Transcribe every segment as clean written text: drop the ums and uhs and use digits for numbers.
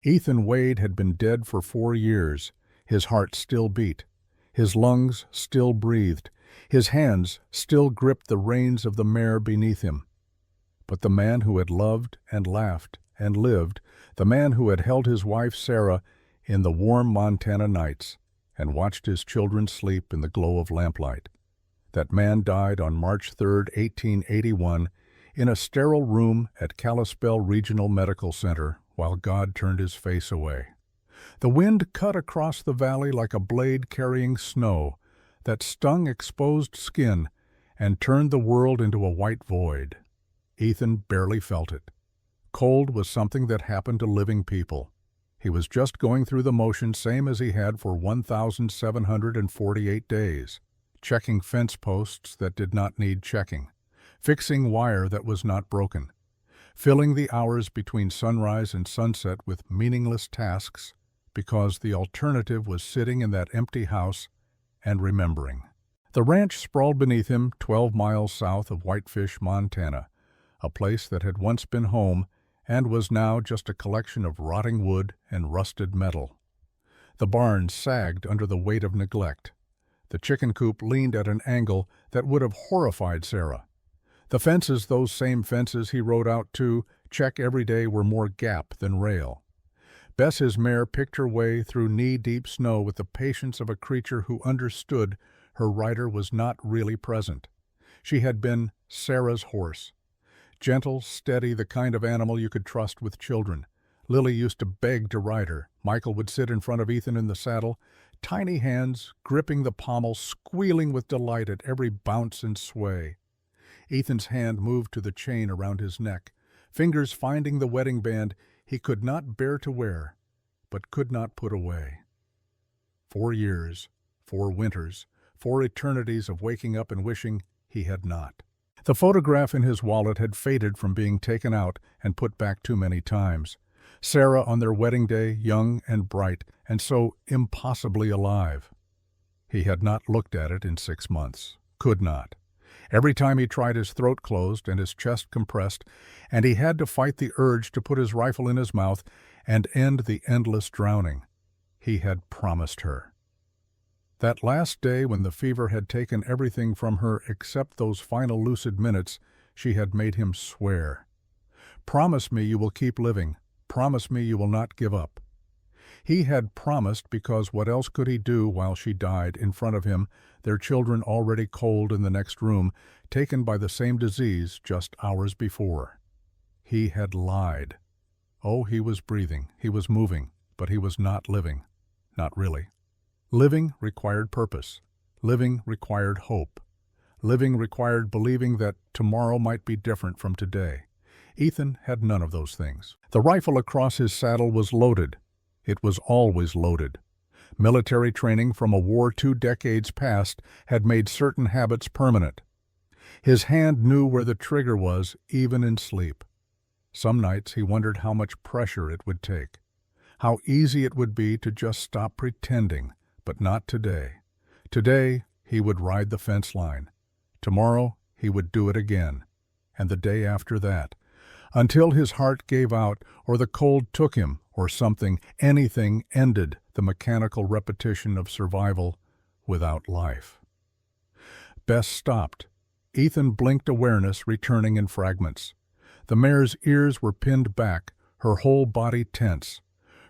Ethan Wade had been dead for 4 years. His heart still beat. His lungs still breathed. His hands still gripped the reins of the mare beneath him. But the man who had loved and laughed and lived, the man who had held his wife Sarah in the warm Montana nights and watched his children sleep in the glow of lamplight, that man died on March 3, 1881, in a sterile room at Kalispell Regional Medical Center while God turned his face away. The wind cut across the valley like a blade carrying snow that stung exposed skin and turned the world into a white void. Ethan barely felt it. Cold was something that happened to living people. He was just going through the motions same as he had for 1,748 days, checking fence posts that did not need checking, fixing wire that was not broken, filling the hours between sunrise and sunset with meaningless tasks because the alternative was sitting in that empty house and remembering. The ranch sprawled beneath him 12 miles south of Whitefish, Montana, a place that had once been home and was now just a collection of rotting wood and rusted metal. The barn sagged under the weight of neglect. The chicken coop leaned at an angle that would have horrified Sarah. The fences, those same fences he rode out to check every day, were more gap than rail. Bess, his mare, picked her way through knee-deep snow with the patience of a creature who understood her rider was not really present. She had been Sarah's horse. Gentle, steady, the kind of animal you could trust with children. Lily used to beg to ride her. Michael would sit in front of Ethan in the saddle, tiny hands gripping the pommel, squealing with delight at every bounce and sway. Ethan's hand moved to the chain around his neck, fingers finding the wedding band he could not bear to wear, but could not put away. 4 years, 4 winters, 4 eternities of waking up and wishing he had not. The photograph in his wallet had faded from being taken out and put back too many times. Sarah on their wedding day, young and bright, and so impossibly alive. He had not looked at it in 6 months. Could not. Every time he tried, his throat closed and his chest compressed, and he had to fight the urge to put his rifle in his mouth and end the endless drowning. He had promised her. That last day, when the fever had taken everything from her except those final lucid minutes, she had made him swear. "Promise me you will keep living. Promise me you will not give up." He had promised because what else could he do while she died in front of him, their children already cold in the next room, taken by the same disease just hours before? He had lied. Oh, he was breathing, he was moving, but he was not living. Not really. Living required purpose. Living required hope. Living required believing that tomorrow might be different from today. Ethan had none of those things. The rifle across his saddle was loaded. It was always loaded. Military training from a war 2 decades past had made certain habits permanent. His hand knew where the trigger was, even in sleep. Some nights he wondered how much pressure it would take. How easy it would be to just stop pretending, but not today. Today he would ride the fence line. Tomorrow he would do it again, and the day after that, until his heart gave out or the cold took him or something, anything ended the mechanical repetition of survival without life. Bess stopped. Ethan blinked, awareness returning in fragments. The mare's ears were pinned back, her whole body tense.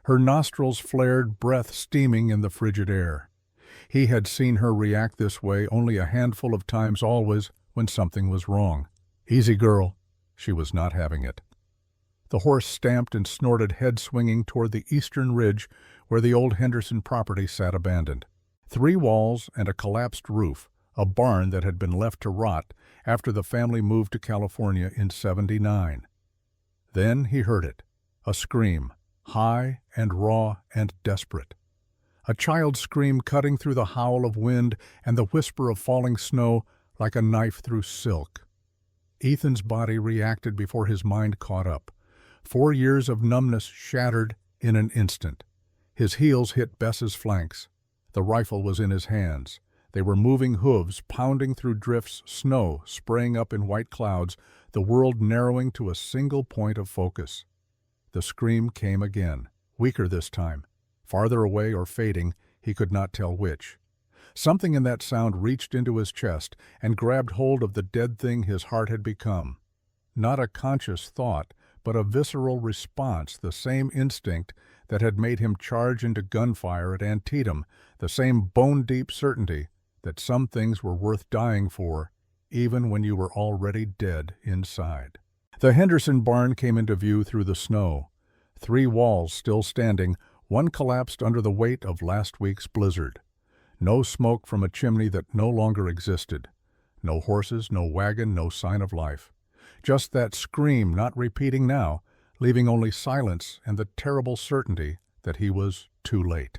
Her nostrils flared, breath steaming in the frigid air. He had seen her react this way only a handful of times, always when something was wrong. Easy, girl. She was not having it. The horse stamped and snorted, head swinging toward the eastern ridge where the old Henderson property sat abandoned. 3 walls and a collapsed roof, a barn that had been left to rot after the family moved to California in '79. Then he heard it, a scream, high and raw and desperate. A child's scream cutting through the howl of wind and the whisper of falling snow like a knife through silk. Ethan's body reacted before his mind caught up. 4 years of numbness shattered in an instant. His heels hit Bess's flanks. The rifle was in his hands. They were moving hooves, pounding through drifts, snow spraying up in white clouds, the world narrowing to a single point of focus. The scream came again, weaker this time, farther away or fading, he could not tell which. Something in that sound reached into his chest and grabbed hold of the dead thing his heart had become. Not a conscious thought, but a visceral response, the same instinct that had made him charge into gunfire at Antietam, the same bone-deep certainty that some things were worth dying for, even when you were already dead inside. The Henderson barn came into view through the snow. 3 walls still standing, one collapsed under the weight of last week's blizzard. No smoke from a chimney that no longer existed. No horses, no wagon, no sign of life. Just that scream not repeating now, leaving only silence and the terrible certainty that he was too late.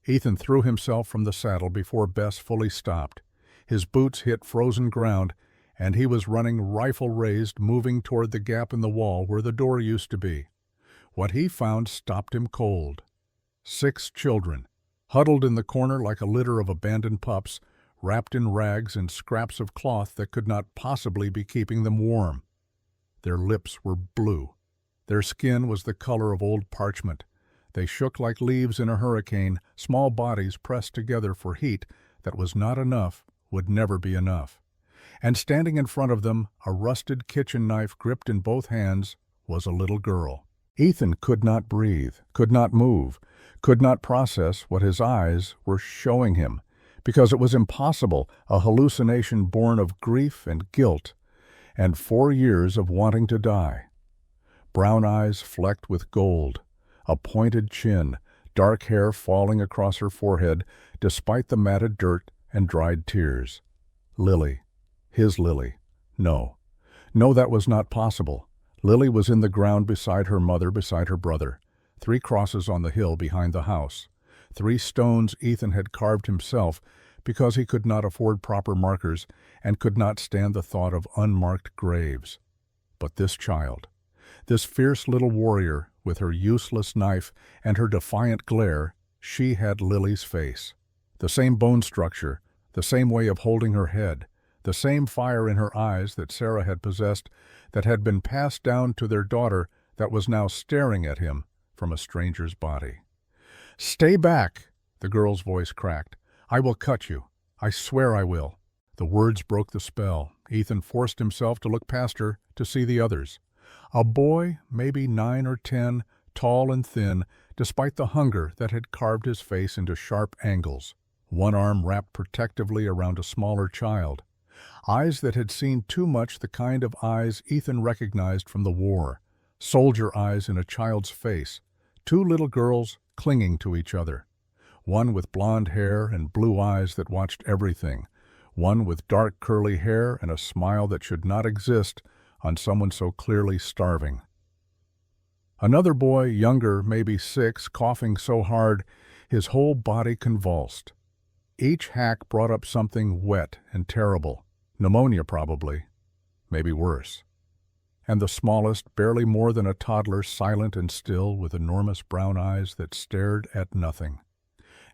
Ethan threw himself from the saddle before Bess fully stopped. His boots hit frozen ground, and he was running rifle raised, moving toward the gap in the wall where the door used to be. What he found stopped him cold. 6 children, huddled in the corner like a litter of abandoned pups, wrapped in rags and scraps of cloth that could not possibly be keeping them warm. Their lips were blue. Their skin was the color of old parchment. They shook like leaves in a hurricane, small bodies pressed together for heat that was not enough, would never be enough. And standing in front of them, a rusted kitchen knife gripped in both hands, was a little girl. Ethan could not breathe, could not move, could not process what his eyes were showing him, because it was impossible, a hallucination born of grief and guilt, and 4 years of wanting to die. Brown eyes flecked with gold, a pointed chin, dark hair falling across her forehead despite the matted dirt and dried tears. Lily. His Lily. No. No, that was not possible. Lily was in the ground beside her mother, beside her brother. 3 crosses on the hill behind the house. 3 stones Ethan had carved himself because he could not afford proper markers and could not stand the thought of unmarked graves. But this child, this fierce little warrior with her useless knife and her defiant glare, she had Lily's face. The same bone structure, the same way of holding her head, the same fire in her eyes that Sarah had possessed, that had been passed down to their daughter, that was now staring at him from a stranger's body. "Stay back," the girl's voice cracked. "I will cut you. I swear I will." The words broke the spell. Ethan forced himself to look past her to see the others. A boy, maybe 9 or 10, tall and thin, despite the hunger that had carved his face into sharp angles. One arm wrapped protectively around a smaller child. Eyes that had seen too much, the kind of eyes Ethan recognized from the war. Soldier eyes in a child's face. 2 little girls clinging to each other. One with blonde hair and blue eyes that watched everything. One with dark curly hair and a smile that should not exist on someone so clearly starving. Another boy, younger, maybe 6, coughing so hard his whole body convulsed. Each hack brought up something wet and terrible. Pneumonia probably, maybe worse. And the smallest, barely more than a toddler, silent and still, with enormous brown eyes that stared at nothing.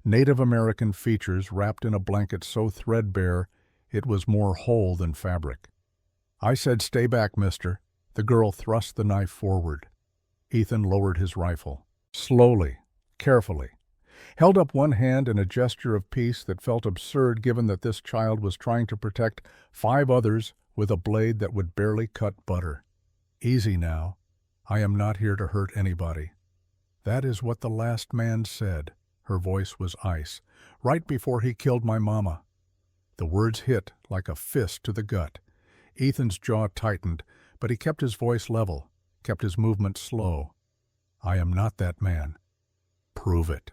Native American features wrapped in a blanket so threadbare it was more whole than fabric. "I said stay back, mister." The girl thrust the knife forward. Ethan lowered his rifle. Slowly, carefully. Held up one hand in a gesture of peace that felt absurd given that this child was trying to protect 5 others with a blade that would barely cut butter. "Easy now. I am not here to hurt anybody." "That is what the last man said." Her voice was ice. "Right before he killed my mama." The words hit like a fist to the gut. Ethan's jaw tightened, but he kept his voice level, kept his movement slow. "I am not that man." "Prove it."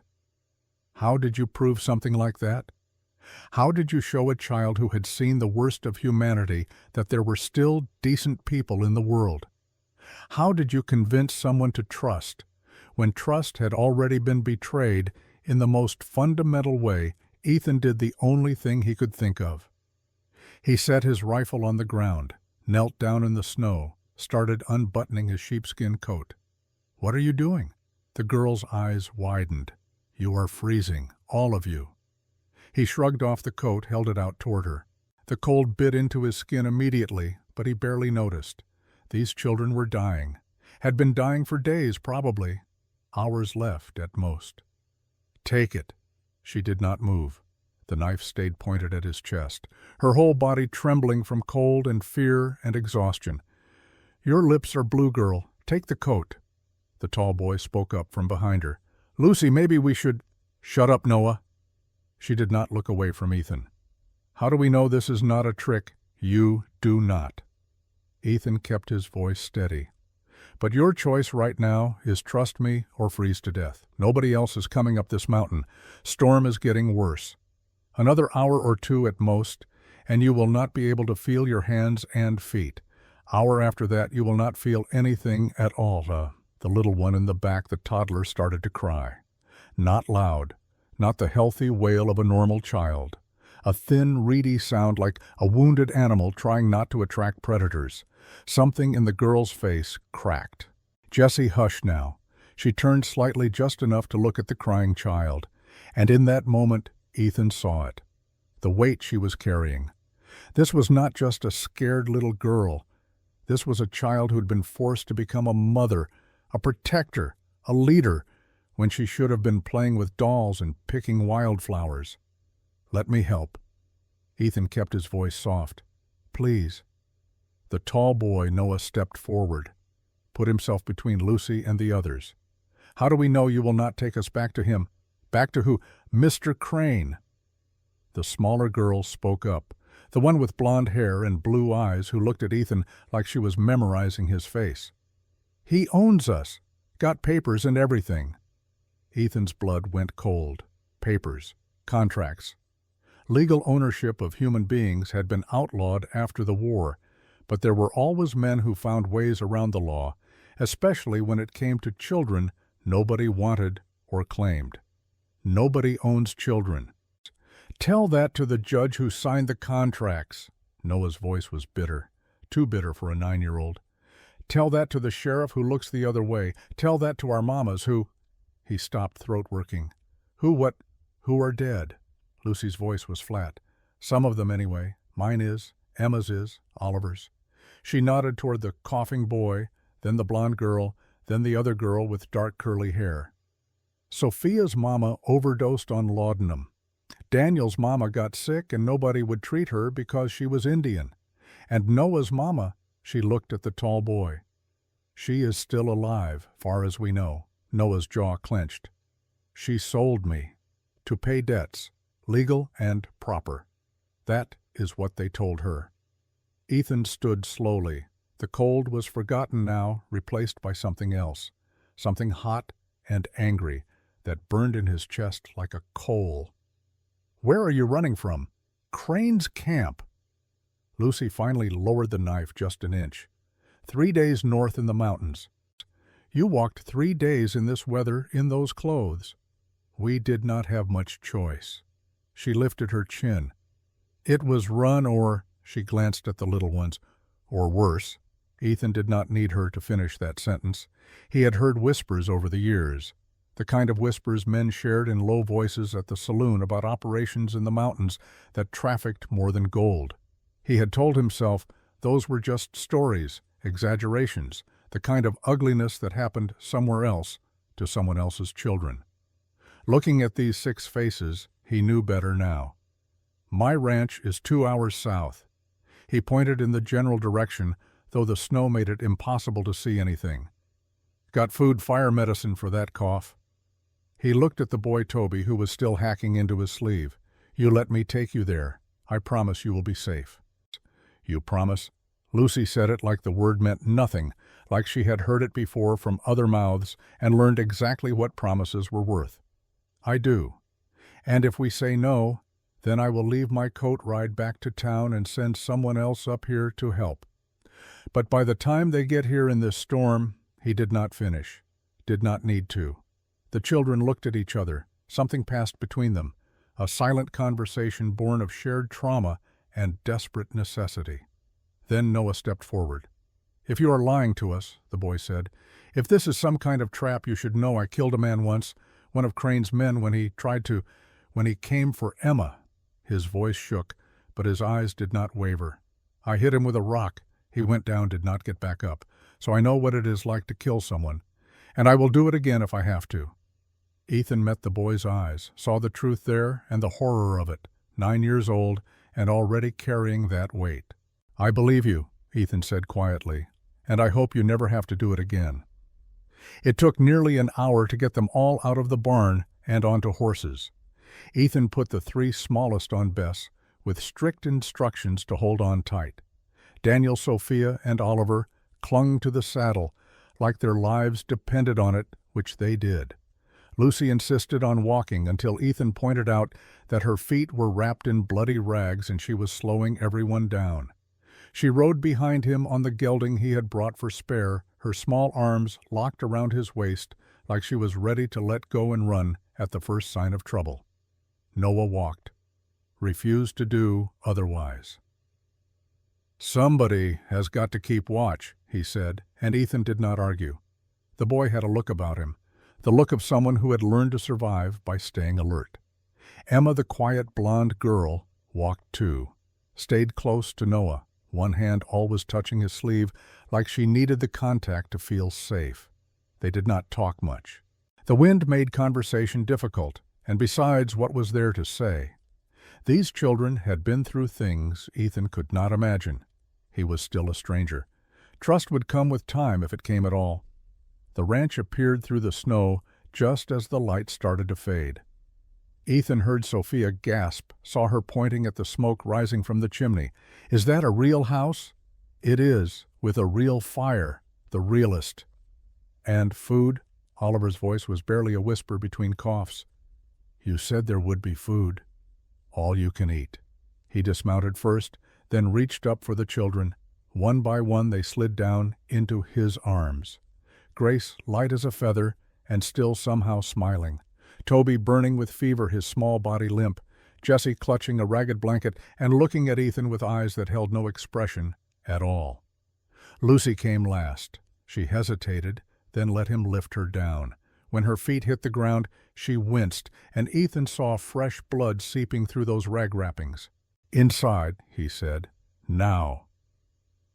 "How did you prove something like that? How did you show a child who had seen the worst of humanity that there were still decent people in the world? How did you convince someone to trust, when trust had already been betrayed in the most fundamental way? Ethan did the only thing he could think of. He set his rifle on the ground, knelt down in the snow, started unbuttoning his sheepskin coat. "What are you doing?" The girl's eyes widened. "You are freezing, all of you." He shrugged off the coat, held it out toward her. The cold bit into his skin immediately, but he barely noticed. These children were dying. Had been dying for days, probably. Hours left at most. Take it. She did not move. The knife stayed pointed at his chest, her whole body trembling from cold and fear and exhaustion. Your lips are blue, girl. Take the coat. The tall boy spoke up from behind her. Lucy, maybe we should— Shut up, Noah. She did not look away from Ethan. How do we know this is not a trick? You do not. Ethan kept his voice steady. But your choice right now is trust me or freeze to death. Nobody else is coming up this mountain. Storm is getting worse. Another hour or two at most, and you will not be able to feel your hands and feet. Hour after that, you will not feel anything at all. The little one in the back, the toddler, started to cry. Not loud, not the healthy wail of a normal child. A thin, reedy sound like a wounded animal trying not to attract predators. Something in the girl's face cracked. Jessie hushed now. She turned slightly just enough to look at the crying child. And in that moment, Ethan saw it. The weight she was carrying. This was not just a scared little girl. This was a child who had been forced to become a mother, a protector, a leader, when she should have been playing with dolls and picking wildflowers. Let me help. Ethan kept his voice soft. Please. The tall boy, Noah, stepped forward, put himself between Lucy and the others. How do we know you will not take us back to him? Back to who? Mr. Crane. The smaller girl spoke up, the one with blonde hair and blue eyes who looked at Ethan like she was memorizing his face. He owns us. Got papers and everything. Ethan's blood went cold. Papers. Contracts. Legal ownership of human beings had been outlawed after the war, but there were always men who found ways around the law, especially when it came to children nobody wanted or claimed. Nobody owns children. Tell that to the judge who signed the contracts. Noah's voice was bitter, too bitter for a 9-year-old. Tell that to the sheriff who looks the other way. Tell that to our mamas who— He stopped, throat working. Who are dead? Lucy's voice was flat. Some of them anyway. Mine is, Emma's is, Oliver's. She nodded toward the coughing boy, then the blonde girl, then the other girl with dark curly hair. Sophia's mama overdosed on laudanum. Daniel's mama got sick and nobody would treat her because she was Indian. And Noah's mama— She looked at the tall boy. She is still alive, far as we know. Noah's jaw clenched. She sold me. To pay debts. Legal and proper. That is what they told her. Ethan stood slowly. The cold was forgotten now, replaced by something else. Something hot and angry that burned in his chest like a coal. Where are you running from? Crane's camp. Lucy finally lowered the knife just an inch. 3 days north in the mountains. You walked 3 days in this weather in those clothes. We did not have much choice. She lifted her chin. It was run or— She glanced at the little ones. Or worse. Ethan did not need her to finish that sentence. He had heard whispers over the years. The kind of whispers men shared in low voices at the saloon about operations in the mountains that trafficked more than gold. He had told himself those were just stories, exaggerations, the kind of ugliness that happened somewhere else to someone else's children. Looking at these 6 faces, he knew better now. My ranch is 2 hours south. He pointed in the general direction, though the snow made it impossible to see anything. Got food fire medicine for that cough. He looked at the boy Toby, who was still hacking into his sleeve. You let me take you there. I promise you will be safe. You promise? Lucy said it like the word meant nothing, like she had heard it before from other mouths and learned exactly what promises were worth. I do. And if we say no, then I will leave my coat ride back to town and send someone else up here to help. But by the time they get here in this storm, he did not finish, did not need to. The children looked at each other. Something passed between them, a silent conversation born of shared trauma and desperate necessity. Then Noah stepped forward. If you are lying to us, the boy said, if this is some kind of trap, you should know I killed a man once, one of Crane's men, when he came for Emma. His voice shook, but his eyes did not waver. I hit him with a rock. He went down, did not get back up. So I know what it is like to kill someone. And I will do it again if I have to." Ethan met the boy's eyes, saw the truth there and the horror of it, 9 years old and already carrying that weight. "I believe you," Ethan said quietly, "and I hope you never have to do it again." It took nearly an hour to get them all out of the barn and onto horses. Ethan put the 3 smallest on Bess, with strict instructions to hold on tight. Daniel, Sophia, and Oliver clung to the saddle like their lives depended on it, which they did. Lucy insisted on walking until Ethan pointed out that her feet were wrapped in bloody rags and she was slowing everyone down. She rode behind him on the gelding he had brought for spare, her small arms locked around his waist like she was ready to let go and run at the first sign of trouble. Noah walked, refused to do otherwise. "Somebody has got to keep watch," he said, and Ethan did not argue. The boy had a look about him, the look of someone who had learned to survive by staying alert. Emma, the quiet blonde girl, walked too, stayed close to Noah, one hand always touching his sleeve like she needed the contact to feel safe. They did not talk much. The wind made conversation difficult, and besides, what was there to say? These children had been through things Ethan could not imagine. He was still a stranger. Trust would come with time if it came at all. The ranch appeared through the snow just as the light started to fade. Ethan heard Sophia gasp, saw her pointing at the smoke rising from the chimney. "Is that a real house?" "It is, with a real fire, the realest." "And food?" Oliver's voice was barely a whisper between coughs. "You said there would be food. All you can eat." He dismounted first, then reached up for the children. One by one they slid down into his arms. Grace light as a feather and still somehow smiling. Toby burning with fever, his small body limp. Jessie clutching a ragged blanket and looking at Ethan with eyes that held no expression at all. Lucy came last. She hesitated, then let him lift her down. When her feet hit the ground, she winced, and Ethan saw fresh blood seeping through those rag wrappings. "Inside," he said. "Now."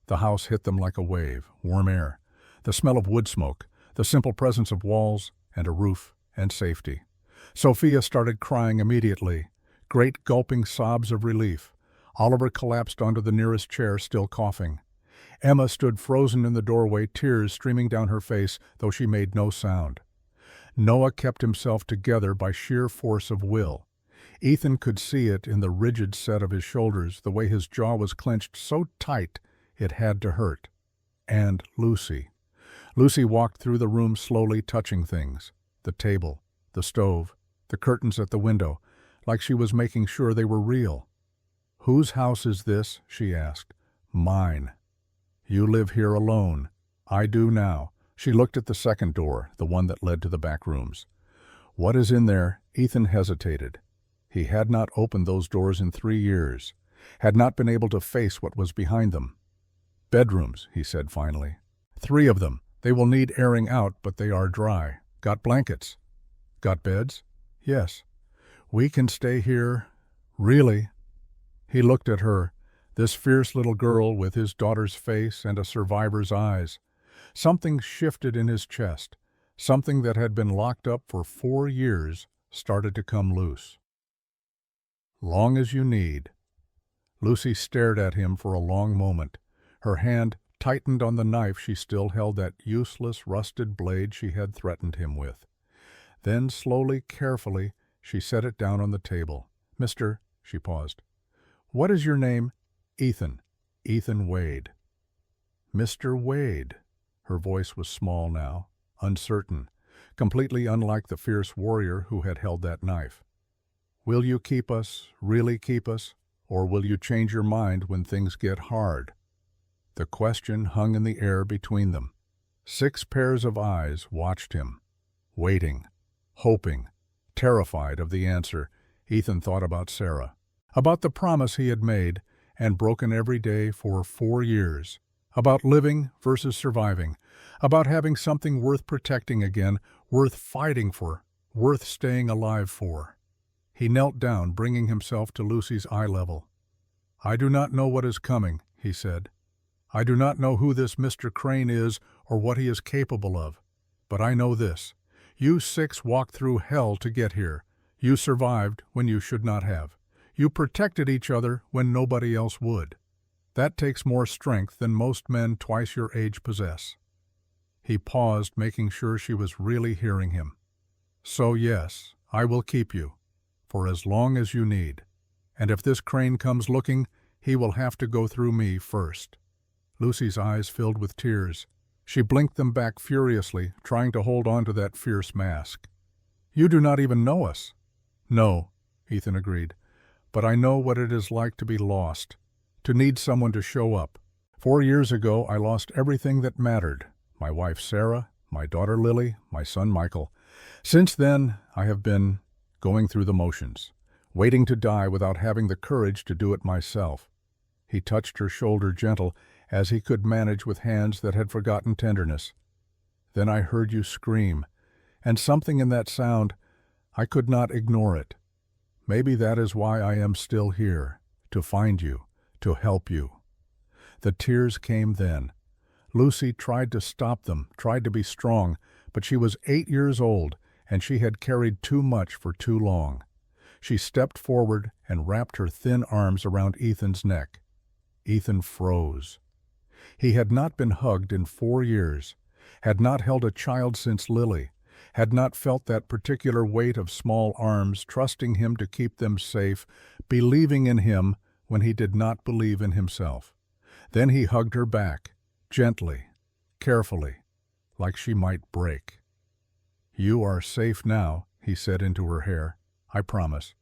The house hit them like a wave, warm air, the smell of wood smoke, the simple presence of walls and a roof and safety. Sophia started crying immediately, great gulping sobs of relief. Oliver collapsed onto the nearest chair, still coughing. Emma stood frozen in the doorway, tears streaming down her face, though she made no sound. Noah kept himself together by sheer force of will. Ethan could see it in the rigid set of his shoulders, the way his jaw was clenched so tight it had to hurt. And Lucy. Lucy walked through the room slowly, touching things. The table, the stove, the curtains at the window, like she was making sure they were real. "Whose house is this?" she asked. "Mine. You live here alone." "I do now." She looked at the second door, the one that led to the back rooms. "What is in there?" Ethan hesitated. He had not opened those doors in 3 years, had not been able to face what was behind them. "Bedrooms," he said finally. 3 of them. They will need airing out, but they are dry. Got blankets?" "Got beds?" "Yes." "We can stay here." "Really?" He looked at her, this fierce little girl with his daughter's face and a survivor's eyes. Something shifted in his chest. Something that had been locked up for 4 years started to come loose. "Long as you need." Lucy stared at him for a long moment. Her hand tightened on the knife she still held, that useless, rusted blade she had threatened him with. Then, slowly, carefully, she set it down on the table. "Mr. " she paused. "What is your name?" "Ethan. Ethan Wade." "Mr. Wade." Her voice was small now, uncertain, completely unlike the fierce warrior who had held that knife. "Will you keep us, really keep us, or will you change your mind when things get hard?" The question hung in the air between them. 6 pairs of eyes watched him, waiting, hoping, terrified of the answer. Ethan thought about Sarah, about the promise he had made and broken every day for 4 years, about living versus surviving, about having something worth protecting again, worth fighting for, worth staying alive for. He knelt down, bringing himself to Lucy's eye level. "I do not know what is coming," he said. "I do not know who this Mr. Crane is or what he is capable of. But I know this. You 6 walked through hell to get here. You survived when you should not have. You protected each other when nobody else would. That takes more strength than most men twice your age possess." He paused, making sure she was really hearing him. "So yes, I will keep you, for as long as you need. And if this Crane comes looking, he will have to go through me first." Lucy's eyes filled with tears. She blinked them back furiously, trying to hold on to that fierce mask. "You do not even know us." "No," Ethan agreed, "but I know what it is like to be lost, to need someone to show up. 4 years ago, I lost everything that mattered. My wife Sarah, my daughter Lily, my son Michael. Since then, I have been going through the motions, waiting to die without having the courage to do it myself." He touched her shoulder gentle, as he could manage with hands that had forgotten tenderness. "Then I heard you scream, and something in that sound, I could not ignore it. Maybe that is why I am still here, to find you, to help you." The tears came then. Lucy tried to stop them, tried to be strong, but she was 8 years old, and she had carried too much for too long. She stepped forward and wrapped her thin arms around Ethan's neck. Ethan froze. He had not been hugged in 4 years, had not held a child since Lily, had not felt that particular weight of small arms trusting him to keep them safe, believing in him when he did not believe in himself. Then he hugged her back, gently, carefully, like she might break. "You are safe now," he said into her hair. "I promise.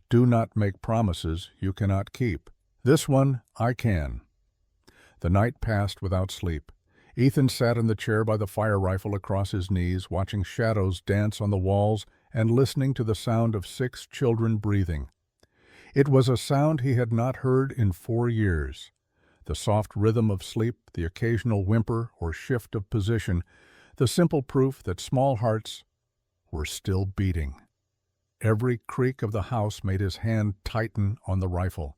Do not make promises you cannot keep. This one I can." The night passed without sleep. Ethan sat in the chair by the fire rifle across his knees, watching shadows dance on the walls and listening to the sound of 6 children breathing. It was a sound he had not heard in 4 years. The soft rhythm of sleep, the occasional whimper or shift of position, the simple proof that small hearts were still beating. Every creak of the house made his hand tighten on the rifle.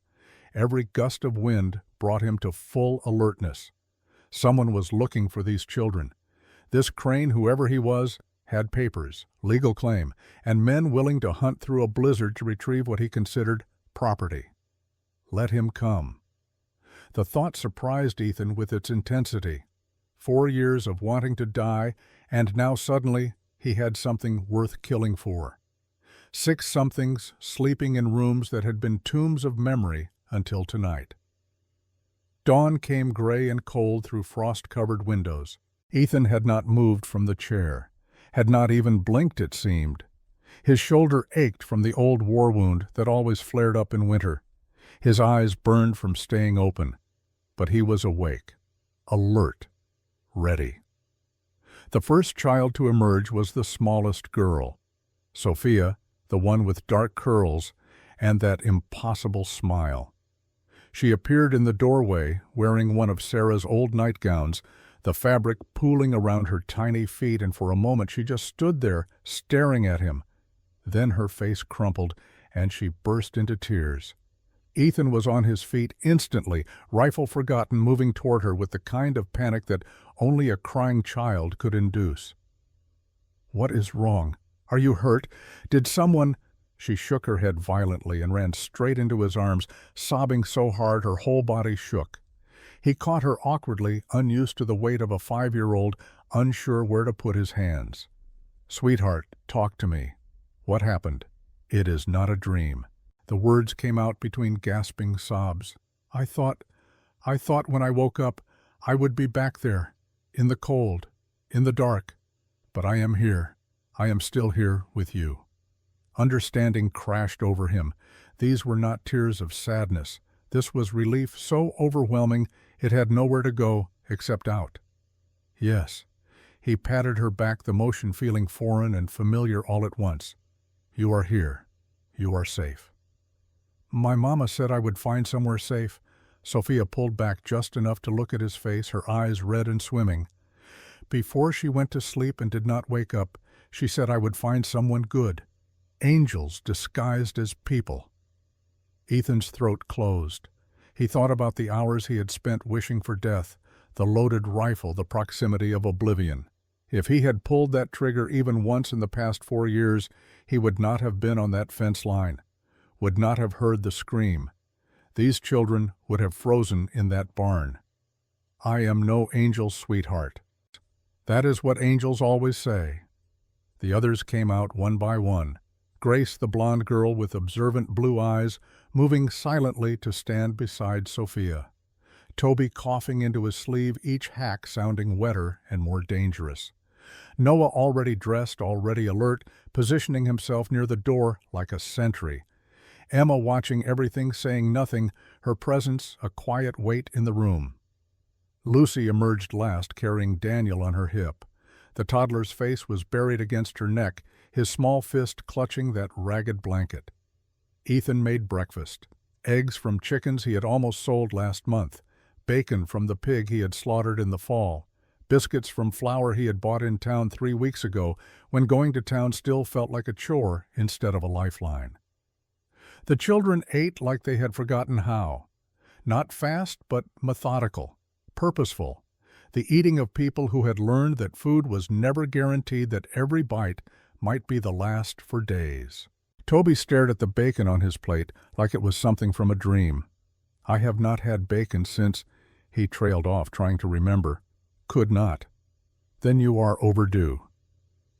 Every gust of wind brought him to full alertness. Someone was looking for these children. This Crane, whoever he was, had papers, legal claim, and men willing to hunt through a blizzard to retrieve what he considered property. Let him come. The thought surprised Ethan with its intensity. 4 years of wanting to die, and now suddenly he had something worth killing for. 6 somethings sleeping in rooms that had been tombs of memory until tonight. Dawn came gray and cold through frost-covered windows. Ethan had not moved from the chair, had not even blinked, it seemed. His shoulder ached from the old war wound that always flared up in winter. His eyes burned from staying open, but he was awake, alert, ready. The first child to emerge was the smallest girl, Sophia, the one with dark curls and that impossible smile. She appeared in the doorway wearing one of Sarah's old nightgowns, the fabric pooling around her tiny feet, and for a moment she just stood there staring at him. Then her face crumpled, and she burst into tears. Ethan was on his feet instantly, rifle forgotten, moving toward her with the kind of panic that only a crying child could induce. "What is wrong? Are you hurt? Did someone—" She shook her head violently and ran straight into his arms, sobbing so hard her whole body shook. He caught her awkwardly, unused to the weight of a 5-year-old, unsure where to put his hands. "Sweetheart, talk to me. What happened? It is not a dream." The words came out between gasping sobs. I thought when I woke up, I would be back there, in the cold, in the dark. But I am here. I am still here with you." Understanding crashed over him. These were not tears of sadness. This was relief so overwhelming it had nowhere to go except out. "Yes." He patted her back, the motion feeling foreign and familiar all at once. "You are here. You are safe." "My mama said I would find somewhere safe." Sophia pulled back just enough to look at his face, her eyes red and swimming. "Before she went to sleep and did not wake up, she said I would find someone good. Angels disguised as people." Ethan's throat closed. He thought about the hours he had spent wishing for death, the loaded rifle, the proximity of oblivion. If he had pulled that trigger even once in the past 4 years, he would not have been on that fence line, would not have heard the scream. These children would have frozen in that barn. I am no angel's sweetheart. That is what angels always say. The others came out one by one. Grace, the blonde girl with observant blue eyes, moving silently to stand beside Sophia. Toby coughing into his sleeve, each hack sounding wetter and more dangerous. Noah already dressed, already alert, positioning himself near the door like a sentry. Emma watching everything, saying nothing, her presence a quiet weight in the room. Lucy emerged last, carrying Daniel on her hip. The toddler's face was buried against her neck, his small fist clutching that ragged blanket. Ethan made breakfast. Eggs from chickens he had almost sold last month, bacon from the pig he had slaughtered in the fall, biscuits from flour he had bought in town 3 weeks ago when going to town still felt like a chore instead of a lifeline. The children ate like they had forgotten how. Not fast, but methodical, purposeful. The eating of people who had learned that food was never guaranteed, that every bite might be the last for days. Toby stared at the bacon on his plate like it was something from a dream. I have not had bacon since, he trailed off, trying to remember. Could not. Then you are overdue.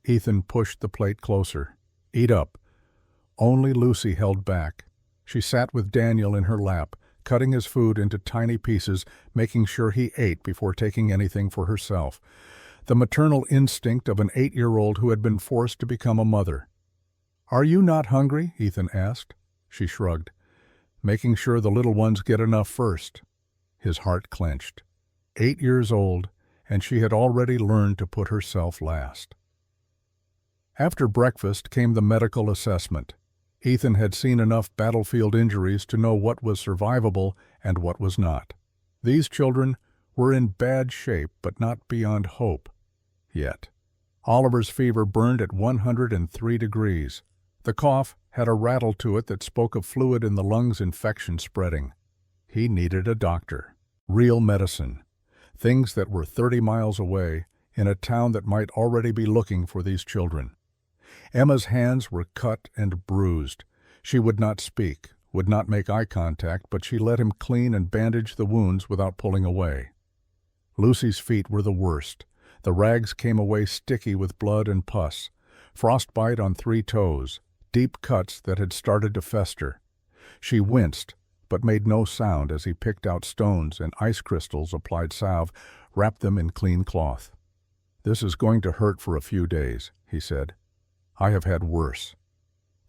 Ethan pushed the plate closer. Eat up. Only Lucy held back. She sat with Daniel in her lap, cutting his food into tiny pieces, making sure he ate before taking anything for herself. The maternal instinct of an 8-year-old who had been forced to become a mother. Are you not hungry? Ethan asked. She shrugged, making sure the little ones get enough first. His heart clenched. 8 years old, and she had already learned to put herself last. After breakfast came the medical assessment. Ethan had seen enough battlefield injuries to know what was survivable and what was not. These children were in bad shape, but not beyond hope. Yet. Oliver's fever burned at 103 degrees. The cough had a rattle to it that spoke of fluid in the lungs, infection spreading. He needed a doctor. Real medicine. Things that were 30 miles away, in a town that might already be looking for these children. Emma's hands were cut and bruised. She would not speak, would not make eye contact, but she let him clean and bandage the wounds without pulling away. Lucy's feet were the worst. The rags came away sticky with blood and pus. Frostbite on 3 toes, deep cuts that had started to fester. She winced, but made no sound as he picked out stones and ice crystals, applied salve, wrapped them in clean cloth. This is going to hurt for a few days, he said. I have had worse.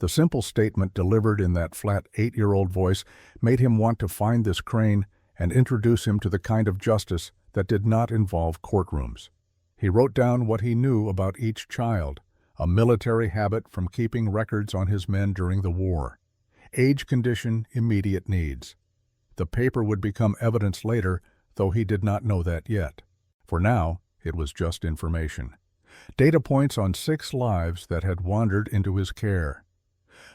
The simple statement delivered in that flat 8-year-old voice made him want to find this Crane and introduce him to the kind of justice that did not involve courtrooms. He wrote down what he knew about each child, a military habit from keeping records on his men during the war. Age, condition, immediate needs. The paper would become evidence later, though he did not know that yet. For now, it was just information. Data points on 6 lives that had wandered into his care.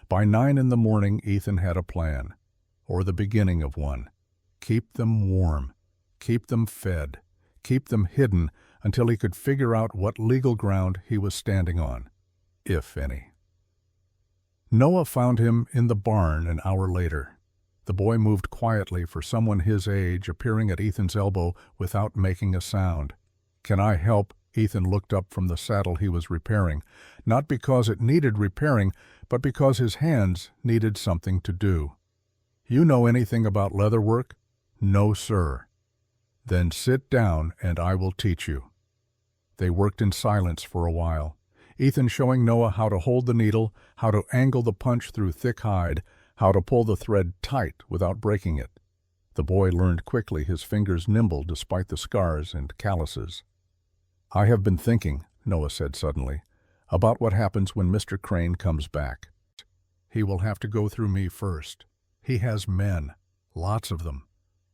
By 9 in the morning, Ethan had a plan, or the beginning of one. Keep them warm, keep them fed, keep them hidden until he could figure out what legal ground he was standing on, if any. Noah found him in the barn an hour later. The boy moved quietly for someone his age, appearing at Ethan's elbow without making a sound. Can I help? Ethan looked up from the saddle he was repairing, not because it needed repairing, but because his hands needed something to do. You know anything about leather work? No, sir. Then sit down and I will teach you. They worked in silence for a while, Ethan showing Noah how to hold the needle, how to angle the punch through thick hide, how to pull the thread tight without breaking it. The boy learned quickly, his fingers nimble despite the scars and calluses. I have been thinking, Noah said suddenly, about what happens when Mr. Crane comes back. He will have to go through me first. He has men, lots of them,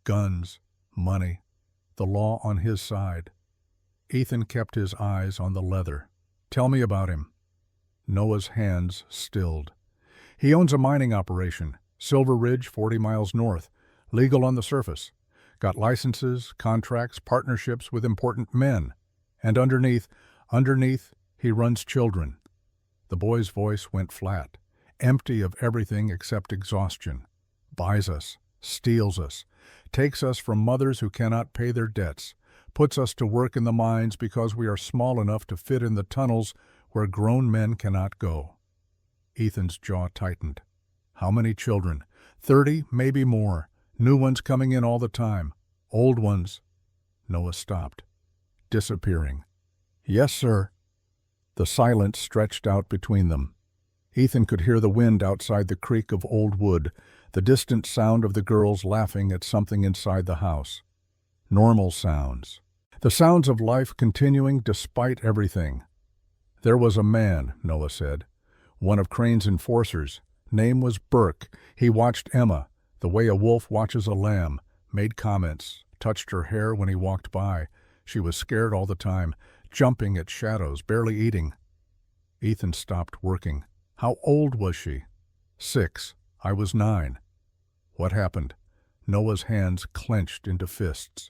guns, money, the law on his side. Ethan kept his eyes on the leather. Tell me about him. Noah's hands stilled. He owns a mining operation, Silver Ridge, 40 miles north, legal on the surface. Got licenses, contracts, partnerships with important men. And underneath, Underneath, he runs children. The boy's voice went flat, empty of everything except exhaustion. Buys us, steals us, takes us from mothers who cannot pay their debts, puts us to work in the mines because we are small enough to fit in the tunnels where grown men cannot go. Ethan's jaw tightened. How many children? 30, maybe more. New ones coming in all the time. Old ones. Noah stopped, disappearing. Yes, sir. The silence stretched out between them. Ethan could hear the wind outside the creak of old wood, the distant sound of the girls laughing at something inside the house. Normal sounds. The sounds of life continuing despite everything. There was a man, Noah said, one of Crane's enforcers. Name was Burke. He watched Emma, the way a wolf watches a lamb, made comments, touched her hair when he walked by. She was scared all the time, jumping at shadows, barely eating. Ethan stopped working. How old was she? 6. I was 9. What happened? Noah's hands clenched into fists.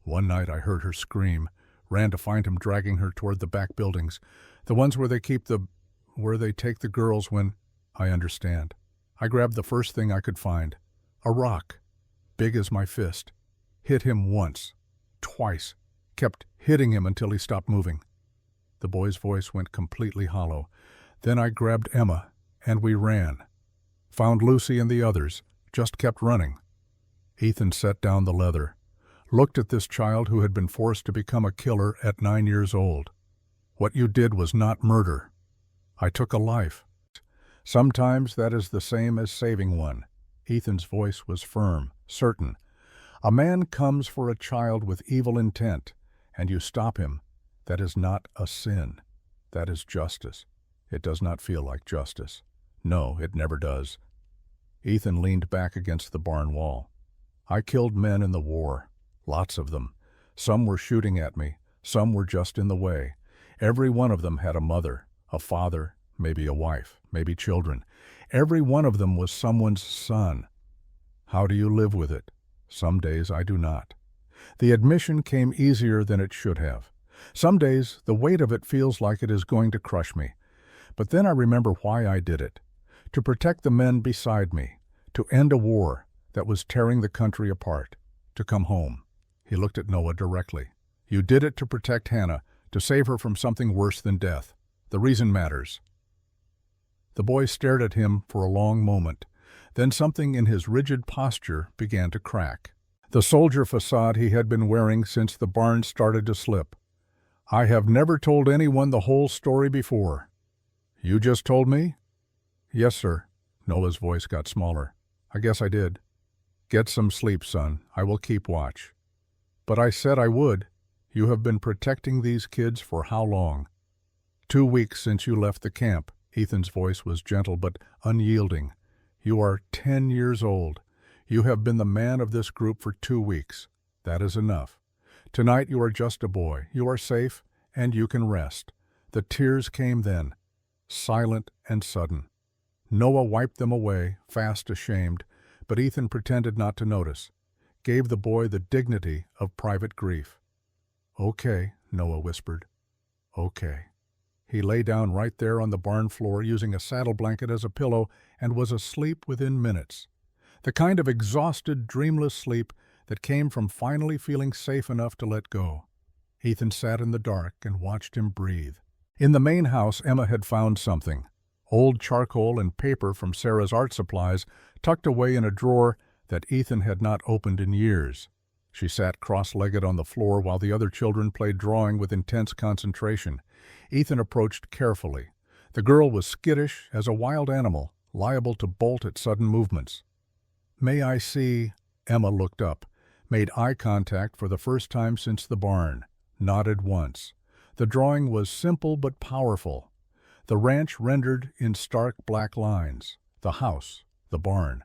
One night I heard her scream, ran to find him dragging her toward the back buildings, the ones where they take the girls when... I understand. I grabbed the first thing I could find. A rock, big as my fist. Hit him once, twice, kept hitting him until he stopped moving. The boy's voice went completely hollow. Then I grabbed Emma, and we ran. Found Lucy and the others, just kept running. Ethan set down the leather, looked at this child who had been forced to become a killer at 9 years old. What you did was not murder. I took a life. Sometimes that is the same as saving one. Ethan's voice was firm, certain. A man comes for a child with evil intent, and you stop him. That is not a sin. That is justice. It does not feel like justice. No, it never does. Ethan leaned back against the barn wall. I killed men in the war. Lots of them. Some were shooting at me. Some were just in the way. Every one of them had a mother, a father, maybe a wife, maybe children. Every one of them was someone's son. How do you live with it? Some days I do not. The admission came easier than it should have. Some days the weight of it feels like it is going to crush me. But then I remember why I did it. To protect the men beside me. To end a war that was tearing the country apart. To come home. He looked at Noah directly. You did it to protect Hannah, to save her from something worse than death. The reason matters. The boy stared at him for a long moment. Then something in his rigid posture began to crack. The soldier facade he had been wearing since the barn started to slip. I have never told anyone the whole story before. You just told me? Yes, sir. Noah's voice got smaller. I guess I did. Get some sleep, son. I will keep watch. But I said I would. You have been protecting these kids for how long? 2 weeks since you left the camp. Ethan's voice was gentle but unyielding. You are 10 years old. You have been the man of this group for 2 weeks. That is enough. Tonight you are just a boy. You are safe, and you can rest. The tears came then, silent and sudden. Noah wiped them away, fast ashamed, but Ethan pretended not to notice, gave the boy the dignity of private grief. Okay, Noah whispered. Okay. He lay down right there on the barn floor using a saddle blanket as a pillow and was asleep within minutes. The kind of exhausted, dreamless sleep that came from finally feeling safe enough to let go. Ethan sat in the dark and watched him breathe. In the main house, Emma had found something. Old charcoal and paper from Sarah's art supplies tucked away in a drawer that Ethan had not opened in years. She sat cross-legged on the floor while the other children played drawing with intense concentration. Ethan approached carefully. The girl was skittish as a wild animal, liable to bolt at sudden movements. May I see? Emma looked up, made eye contact for the first time since the barn, nodded once. The drawing was simple but powerful. The ranch rendered in stark black lines, the house, the barn,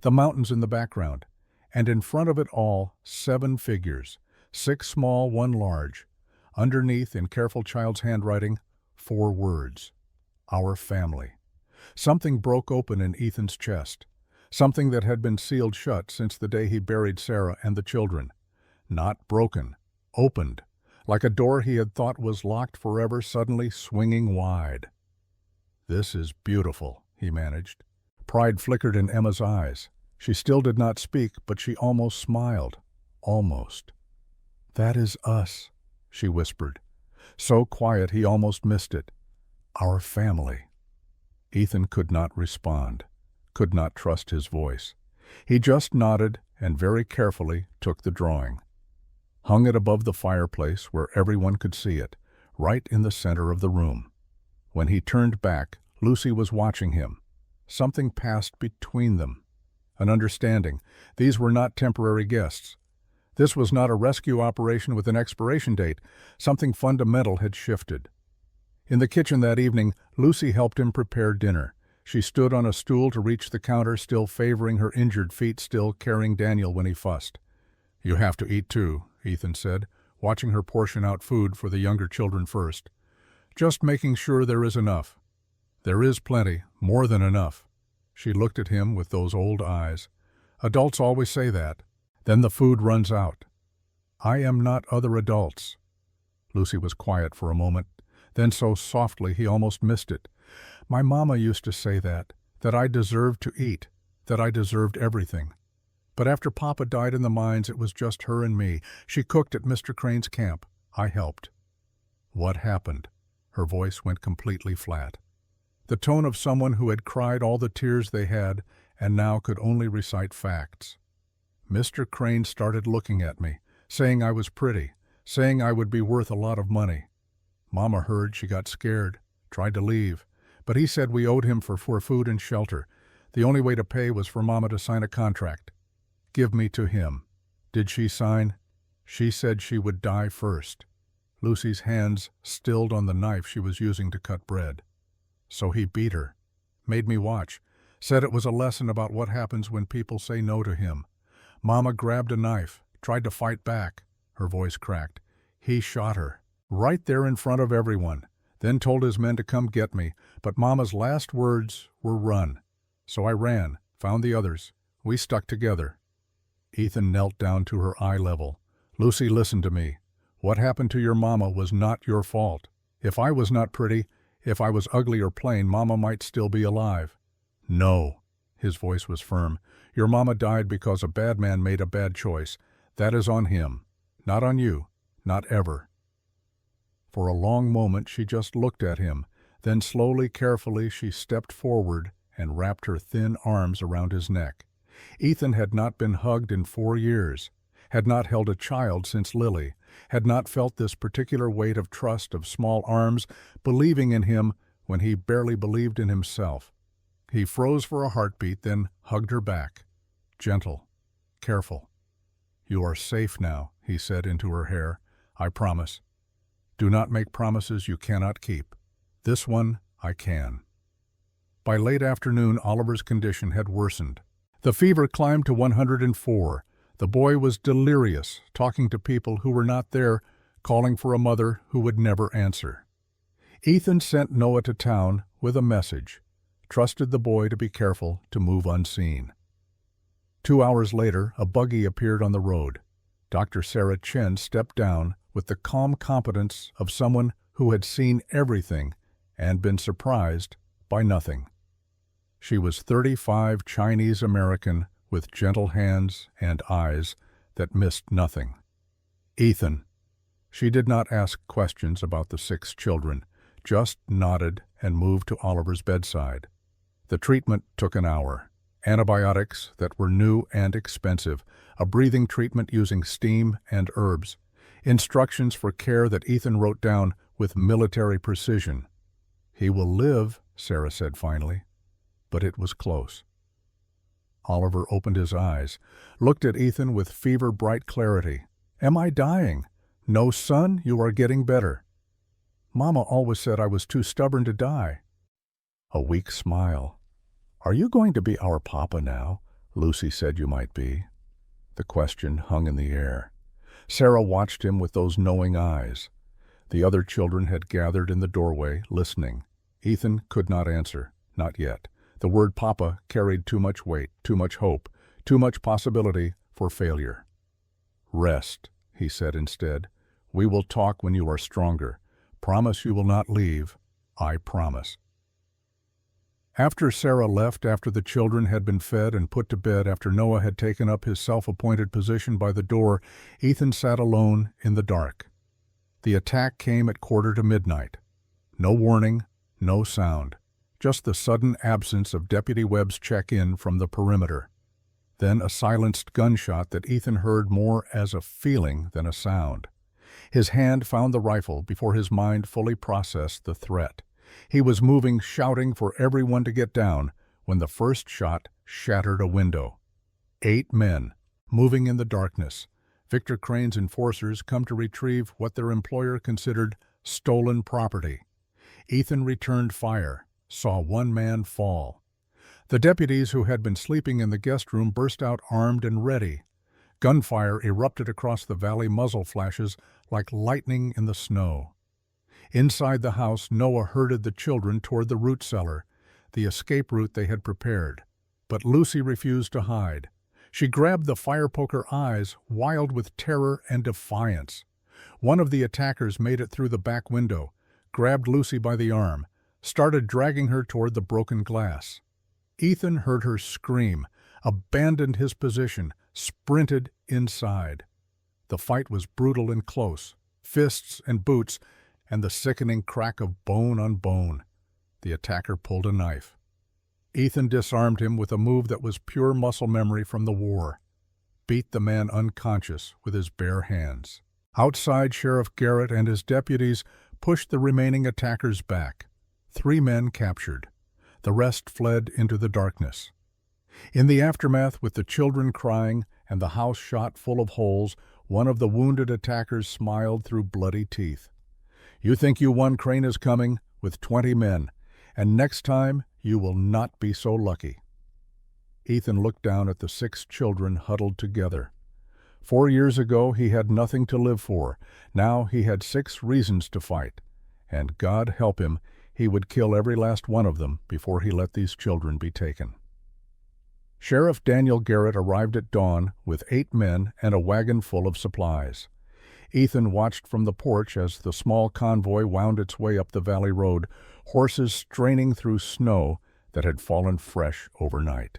the mountains in the background, and in front of it all 7 figures, 6 small, 1 large. Underneath, in careful child's handwriting, 4 words. Our family. Something broke open in Ethan's chest. Something that had been sealed shut since the day he buried Sarah and the children. Not broken. Opened. like a door he had thought was locked forever suddenly swinging wide. "This is beautiful," he managed. Pride flickered in Emma's eyes. She still did not speak, but she almost smiled. Almost. "That is us," she whispered. So quiet he almost missed it. "Our family." Ethan could not respond, could not trust his voice. He just nodded and very carefully took the drawing. Hung it above the fireplace where everyone could see it, right in the center of the room. When he turned back, Lucy was watching him. Something passed between them. An understanding. These were not temporary guests. This was not a rescue operation with an expiration date. Something fundamental had shifted. In the kitchen that evening, Lucy helped him prepare dinner. She stood on a stool to reach the counter, still favoring her injured feet, still carrying Daniel when he fussed. "You have to eat too," Ethan said, watching her portion out food for the younger children first. "Just making sure there is enough." "There is plenty, more than enough." She looked at him with those old eyes. "Adults always say that. Then the food runs out." "I am not other adults." Lucy was quiet for a moment, then so softly he almost missed it. "My mama used to say that I deserved to eat, that I deserved everything. But after Papa died in the mines, it was just her and me. She cooked at Mr. Crane's camp. I helped." "What happened?" Her voice went completely flat. The tone of someone who had cried all the tears they had and now could only recite facts. "Mr. Crane started looking at me, saying I was pretty, saying I would be worth a lot of money. Mama heard, she got scared, tried to leave, but he said we owed him for food and shelter. The only way to pay was for Mama to sign a contract. Give me to him. Did she sign? She said she would die first." Lucy's hands stilled on the knife she was using to cut bread. "So he beat her. Made me watch. Said it was a lesson about what happens when people say no to him. Mama grabbed a knife, tried to fight back." Her voice cracked. "He shot her. Right there in front of everyone. Then told his men to come get me, but Mama's last words were run. So I ran, found the others. We stuck together." Ethan knelt down to her eye level. "Lucy, listen to me. What happened to your mama was not your fault. If I was not pretty, if I was ugly or plain, Mama might still be alive." "No." His voice was firm. "Your mama died because a bad man made a bad choice. That is on him. Not on you. Not ever." For a long moment she just looked at him. Then slowly, carefully, she stepped forward and wrapped her thin arms around his neck. Ethan had not been hugged in 4 years, had not held a child since Lily, had not felt this particular weight of trust of small arms believing in him when he barely believed in himself. He froze for a heartbeat, then hugged her back. Gentle, careful. "You are safe now," he said into her hair. "I promise. Do not make promises you cannot keep. This one I can." By late afternoon, Oliver's condition had worsened. The fever climbed to 104. The boy was delirious, talking to people who were not there, calling for a mother who would never answer. Ethan sent Noah to town with a message, trusted the boy to be careful to move unseen. 2 hours later, a buggy appeared on the road. Dr. Sarah Chen stepped down with the calm competence of someone who had seen everything and been surprised by nothing. She was 35, Chinese American, with gentle hands and eyes that missed nothing. "Ethan." She did not ask questions about the 6 children, just nodded and moved to Oliver's bedside. The treatment took an hour. Antibiotics that were new and expensive, a breathing treatment using steam and herbs, instructions for care that Ethan wrote down with military precision. "He will live," Sarah said finally, but it was close. Oliver opened his eyes, looked at Ethan with fever-bright clarity. "Am I dying?" "No, son, you are getting better." "Mama always said I was too stubborn to die." A weak smile. "Are you going to be our papa now? Lucy said you might be." The question hung in the air. Sarah watched him with those knowing eyes. The other children had gathered in the doorway, listening. Ethan could not answer, not yet. The word papa carried too much weight, too much hope, too much possibility for failure. "Rest," he said instead. We will talk when you are stronger. Promise you will not leave. I promise." After Sarah left, after the children had been fed and put to bed, after Noah had taken up his self-appointed position by the door, Ethan sat alone in the dark. The attack came at 1:45. No warning, no sound, just the sudden absence of Deputy Webb's check-in from the perimeter. Then a silenced gunshot that Ethan heard more as a feeling than a sound. His hand found the rifle before his mind fully processed the threat. He was moving, shouting for everyone to get down, when the first shot shattered a window. 8 men, moving in the darkness. Victor Crane's enforcers come to retrieve what their employer considered stolen property. Ethan returned fire, saw 1 man fall. The deputies who had been sleeping in the guest room burst out armed and ready. Gunfire erupted across the valley, muzzle flashes like lightning in the snow. Inside the house, Noah herded the children toward the root cellar, the escape route they had prepared. But Lucy refused to hide. She grabbed the fire poker eyes, wild with terror and defiance. One of the attackers made it through the back window, grabbed Lucy by the arm, started dragging her toward the broken glass. Ethan heard her scream, abandoned his position, sprinted inside. The fight was brutal and close, fists and boots, and the sickening crack of bone on bone. The attacker pulled a knife. Ethan disarmed him with a move that was pure muscle memory from the war. Beat the man unconscious with his bare hands. Outside, Sheriff Garrett and his deputies pushed the remaining attackers back. 3 men captured. The rest fled into the darkness. In the aftermath, with the children crying and the house shot full of holes, one of the wounded attackers smiled through bloody teeth. "You think you won, Crane is coming with 20 men, and next time you will not be so lucky." Ethan looked down at the 6 children huddled together. 4 years ago he had nothing to live for. Now he had 6 reasons to fight, and God help him, he would kill every last one of them before he let these children be taken. Sheriff Daniel Garrett arrived at dawn with 8 men and a wagon full of supplies. Ethan watched from the porch as the small convoy wound its way up the valley road, horses straining through snow that had fallen fresh overnight.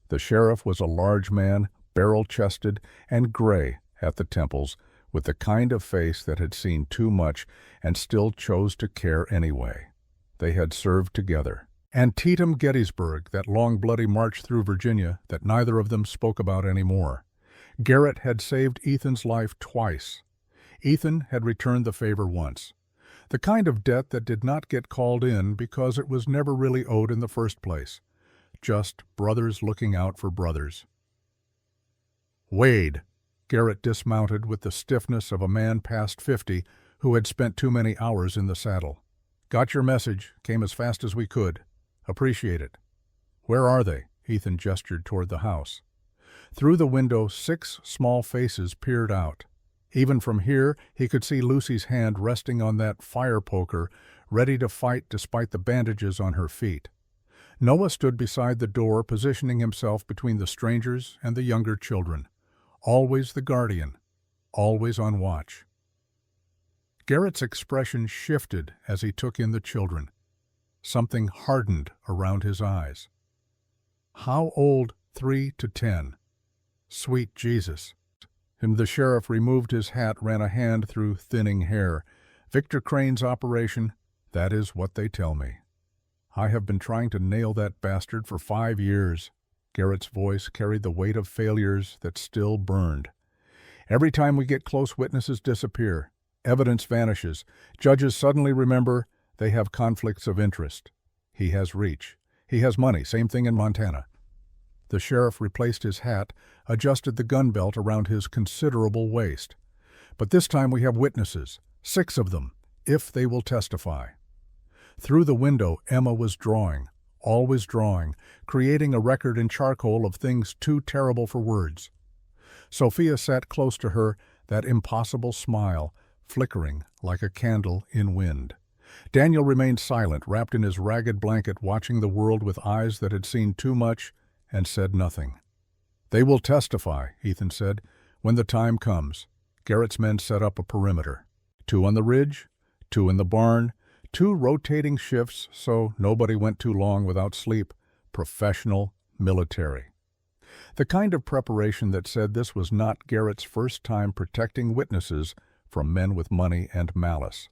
The sheriff was a large man, barrel-chested and gray at the temples, with the kind of face that had seen too much and still chose to care anyway. They had served together. Antietam, Gettysburg, that long bloody march through Virginia that neither of them spoke about anymore. Garrett had saved Ethan's life twice. Ethan had returned the favor once. The kind of debt that did not get called in because it was never really owed in the first place. Just brothers looking out for brothers. "Wade," Garrett dismounted with the stiffness of a man past 50 who had spent too many hours in the saddle. "Got your message, came as fast as we could. Appreciate it." "Where are they?" Ethan gestured toward the house. Through the window, 6 small faces peered out. Even from here, he could see Lucy's hand resting on that fire poker, ready to fight despite the bandages on her feet. Noah stood beside the door, positioning himself between the strangers and the younger children. Always the guardian, always on watch. Garrett's expression shifted as he took in the children. Something hardened around his eyes. How old? 3 to 10. Sweet Jesus. And the sheriff removed his hat, ran a hand through thinning hair. Victor Crane's operation, that is what they tell me. I have been trying to nail that bastard for 5 years. Garrett's voice carried the weight of failures that still burned. Every time we get close, witnesses disappear. Evidence vanishes. Judges suddenly remember they have conflicts of interest. He has reach. He has money. Same thing in Montana. The sheriff replaced his hat, adjusted the gun belt around his considerable waist. But this time we have witnesses, 6 of them, if they will testify. Through the window, Emma was drawing, always drawing, creating a record in charcoal of things too terrible for words. Sophia sat close to her, that impossible smile, flickering like a candle in wind. Daniel remained silent, wrapped in his ragged blanket, watching the world with eyes that had seen too much and said nothing. "They will testify," Ethan said, "when the time comes." Garrett's men set up a perimeter. 2 on the ridge, 2 in the barn, 2 rotating shifts so nobody went too long without sleep. Professional military. The kind of preparation that said this was not Garrett's first time protecting witnesses from men with money and malice.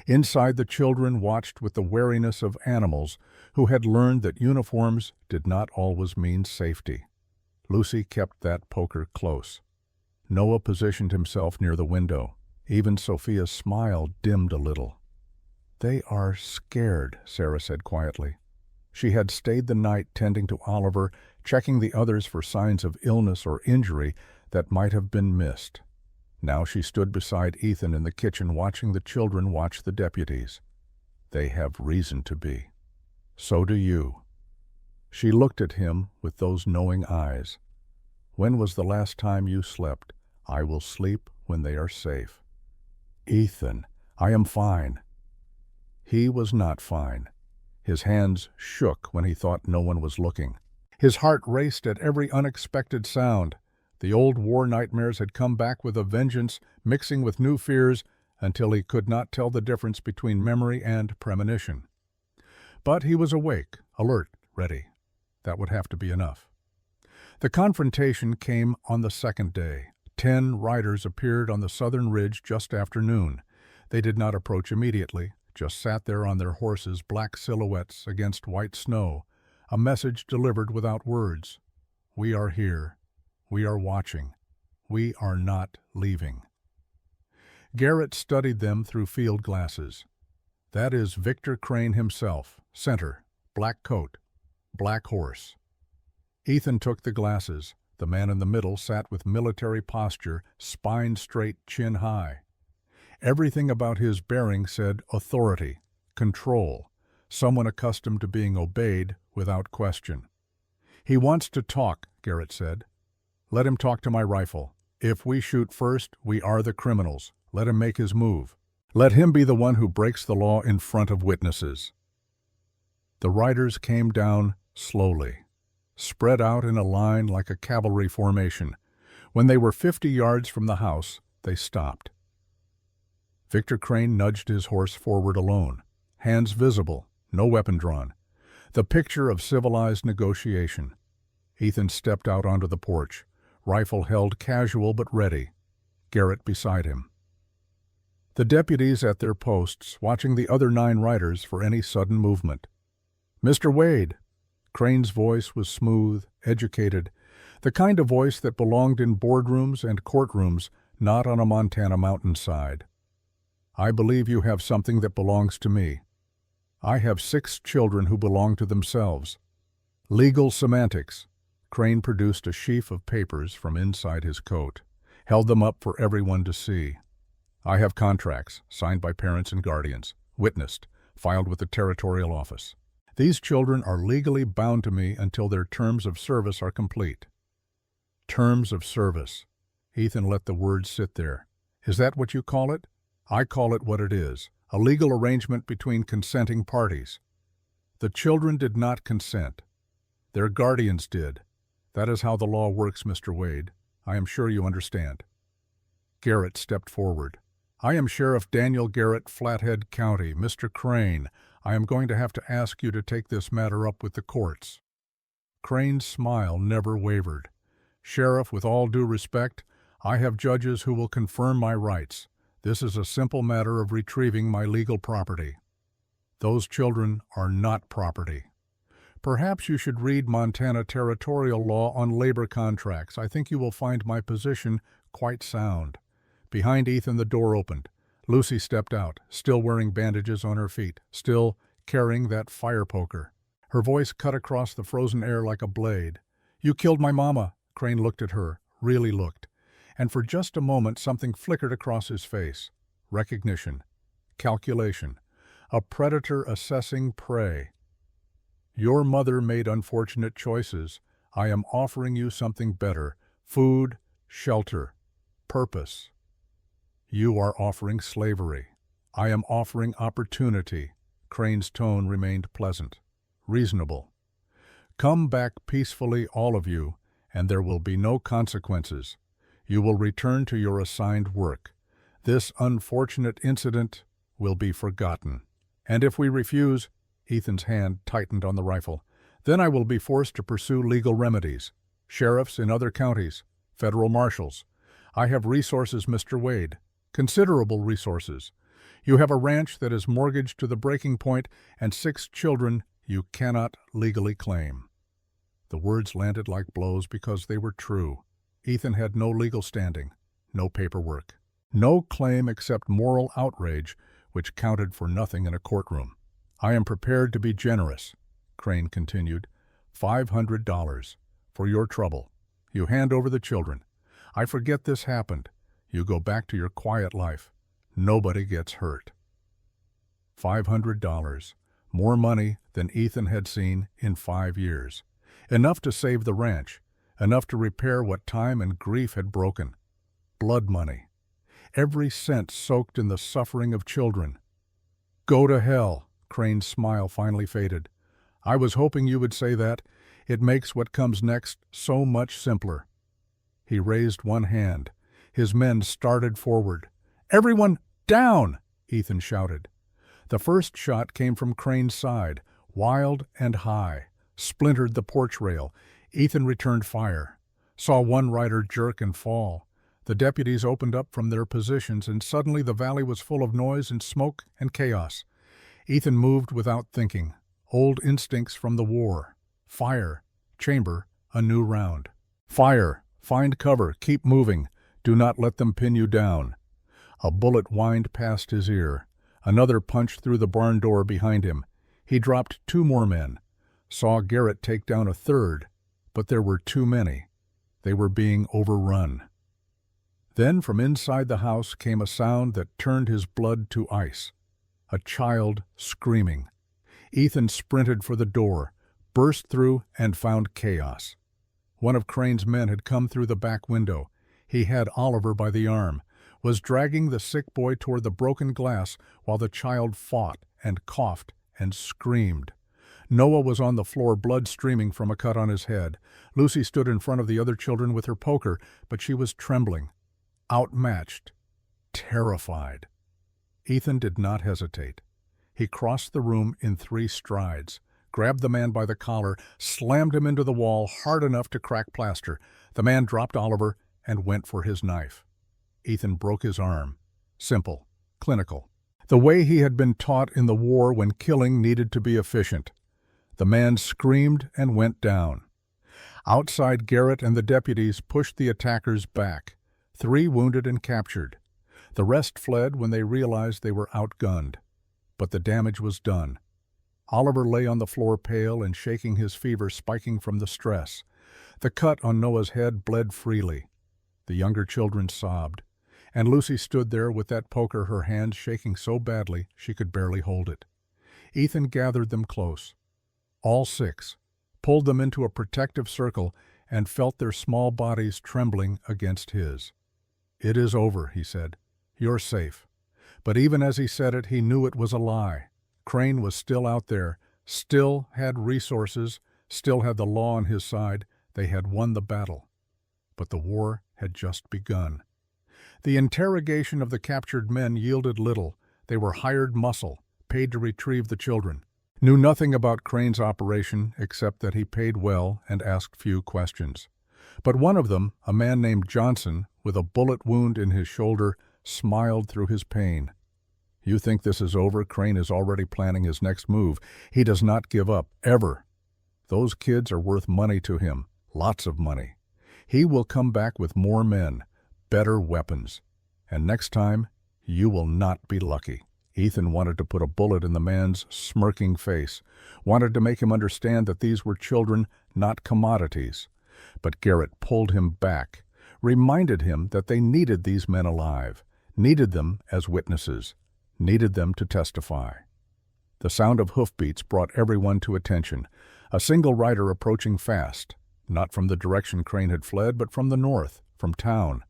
Inside, the children watched with the wariness of animals who had learned that uniforms did not always mean safety. Lucy kept that poker close. Noah positioned himself near the window. Even Sophia's smile dimmed a little. "They are scared," Sarah said quietly. She had stayed the night tending to Oliver, checking the others for signs of illness or injury that might have been missed. Now she stood beside Ethan in the kitchen watching the children watch the deputies. "They have reason to be. So do you." She looked at him with those knowing eyes. "When was the last time you slept? I will sleep when they are safe." "Ethan, I am fine." He was not fine. His hands shook when he thought no one was looking. His heart raced at every unexpected sound. The old war nightmares had come back with a vengeance, mixing with new fears, until he could not tell the difference between memory and premonition. But he was awake, alert, ready. That would have to be enough. The confrontation came on the second day. 10 riders appeared on the southern ridge just after noon. They did not approach immediately, just sat there on their horses, black silhouettes against white snow, a message delivered without words. "We are here. We are watching. We are not leaving." Garrett studied them through field glasses. "That is Victor Crane himself, center, black coat, black horse." Ethan took the glasses. The man in the middle sat with military posture, spine straight, chin high. Everything about his bearing said authority, control, someone accustomed to being obeyed without question. "He wants to talk," Garrett said. "Let him talk to my rifle. If we shoot first, we are the criminals. Let him make his move. Let him be the one who breaks the law in front of witnesses." The riders came down slowly, spread out in a line like a cavalry formation. When they were 50 yards from the house, they stopped. Victor Crane nudged his horse forward alone, hands visible, no weapon drawn. The picture of civilized negotiation. Ethan stepped out onto the porch, rifle held casual but ready, Garrett beside him. The deputies at their posts, watching the other 9 riders for any sudden movement. "Mr. Wade." Crane's voice was smooth, educated, the kind of voice that belonged in boardrooms and courtrooms, not on a Montana mountainside. "I believe you have something that belongs to me. I have 6 children who belong to themselves." Legal semantics. Crane produced a sheaf of papers from inside his coat, held them up for everyone to see. "I have contracts, signed by parents and guardians, witnessed, filed with the territorial office. These children are legally bound to me until their terms of service are complete." Terms of service. Ethan let the words sit there. "Is that what you call it?" "I call it what it is, a legal arrangement between consenting parties." The children did not consent. Their guardians did. That is how the law works, Mr. Wade. I am sure you understand. Garrett stepped forward. "I am Sheriff Daniel Garrett, Flathead County. Mr. Crane, I am going to have to ask you to take this matter up with the courts." Crane's smile never wavered. "Sheriff, with all due respect, I have judges who will confirm my rights. This is a simple matter of retrieving my legal property." "Those children are not property." "Perhaps you should read Montana territorial law on labor contracts. I think you will find my position quite sound." Behind Ethan, the door opened. Lucy stepped out, still wearing bandages on her feet, still carrying that fire poker. Her voice cut across the frozen air like a blade. "You killed my mama." Crane looked at her, really looked. And for just a moment something flickered across his face. Recognition. Calculation. A predator assessing prey. "Your mother made unfortunate choices. I am offering you something better. Food, shelter, purpose. You are offering slavery. I am offering opportunity." Crane's tone remained pleasant, reasonable. "Come back peacefully, all of you, and there will be no consequences. You will return to your assigned work. This unfortunate incident will be forgotten. And if we refuse, Ethan's hand tightened on the rifle, then I will be forced to pursue legal remedies. Sheriffs in other counties, federal marshals. I have resources, Mr. Wade, considerable resources. You have a ranch that is mortgaged to the breaking point and 6 children you cannot legally claim. The words landed like blows because they were true. Ethan had no legal standing, no paperwork, no claim except moral outrage, which counted for nothing in a courtroom. I am prepared to be generous, Crane continued. $500 for your trouble. You hand over the children. I forget this happened. You go back to your quiet life. Nobody gets hurt. $500, more money than Ethan had seen in 5 years. Enough to save the ranch, enough to repair what time and grief had broken. Blood money. Every cent soaked in the suffering of children. Go to hell, Crane's smile finally faded. I was hoping you would say that. It makes what comes next so much simpler. He raised one hand. His men started forward. Everyone down, Ethan shouted. The first shot came from Crane's side, wild and high, splintered the porch rail. Ethan returned fire, saw one rider jerk and fall. The deputies opened up from their positions, and suddenly the valley was full of noise and smoke and chaos. Ethan moved without thinking, old instincts from the war. Fire, chamber, a new round. Fire, find cover, keep moving. Do not let them pin you down. A bullet whined past his ear. Another punched through the barn door behind him. He dropped 2 more men. Saw Garrett take down a third, but there were too many. They were being overrun. Then from inside the house came a sound that turned his blood to ice. A child screaming. Ethan sprinted for the door, burst through, and found chaos. One of Crane's men had come through the back window. He had Oliver by the arm, was dragging the sick boy toward the broken glass while the child fought and coughed and screamed. Noah was on the floor, blood streaming from a cut on his head. Lucy stood in front of the other children with her poker, but she was trembling, outmatched, terrified. Ethan did not hesitate. He crossed the room in 3 strides, grabbed the man by the collar, slammed him into the wall hard enough to crack plaster. The man dropped Oliver and went for his knife. Ethan broke his arm. Simple, clinical. The way he had been taught in the war when killing needed to be efficient. The man screamed and went down. Outside, Garrett and the deputies pushed the attackers back. 3 wounded and captured. The rest fled when they realized they were outgunned. But the damage was done. Oliver lay on the floor, pale and shaking, his fever spiking from the stress. The cut on Noah's head bled freely. The younger children sobbed. And Lucy stood there with that poker, her hands shaking so badly she could barely hold it. Ethan gathered them close. All 6, pulled them into a protective circle, and felt their small bodies trembling against his. "It is over," he said. "You're safe." But even as he said it, he knew it was a lie. Crane was still out there, still had resources, still had the law on his side. They had won the battle. But the war had just begun. The interrogation of the captured men yielded little. They were hired muscle, paid to retrieve the children. Knew nothing about Crane's operation except that he paid well and asked few questions. But one of them, a man named Johnson, with a bullet wound in his shoulder, smiled through his pain. "You think this is over? Crane is already planning his next move. He does not give up, ever. Those kids are worth money to him, lots of money. He will come back with more men, better weapons. And next time, you will not be lucky." Ethan wanted to put a bullet in the man's smirking face, wanted to make him understand that these were children, not commodities. But Garrett pulled him back, reminded him that they needed these men alive, needed them as witnesses, needed them to testify. The sound of hoofbeats brought everyone to attention. A single rider approaching fast, not from the direction Crane had fled, but from the north, from town.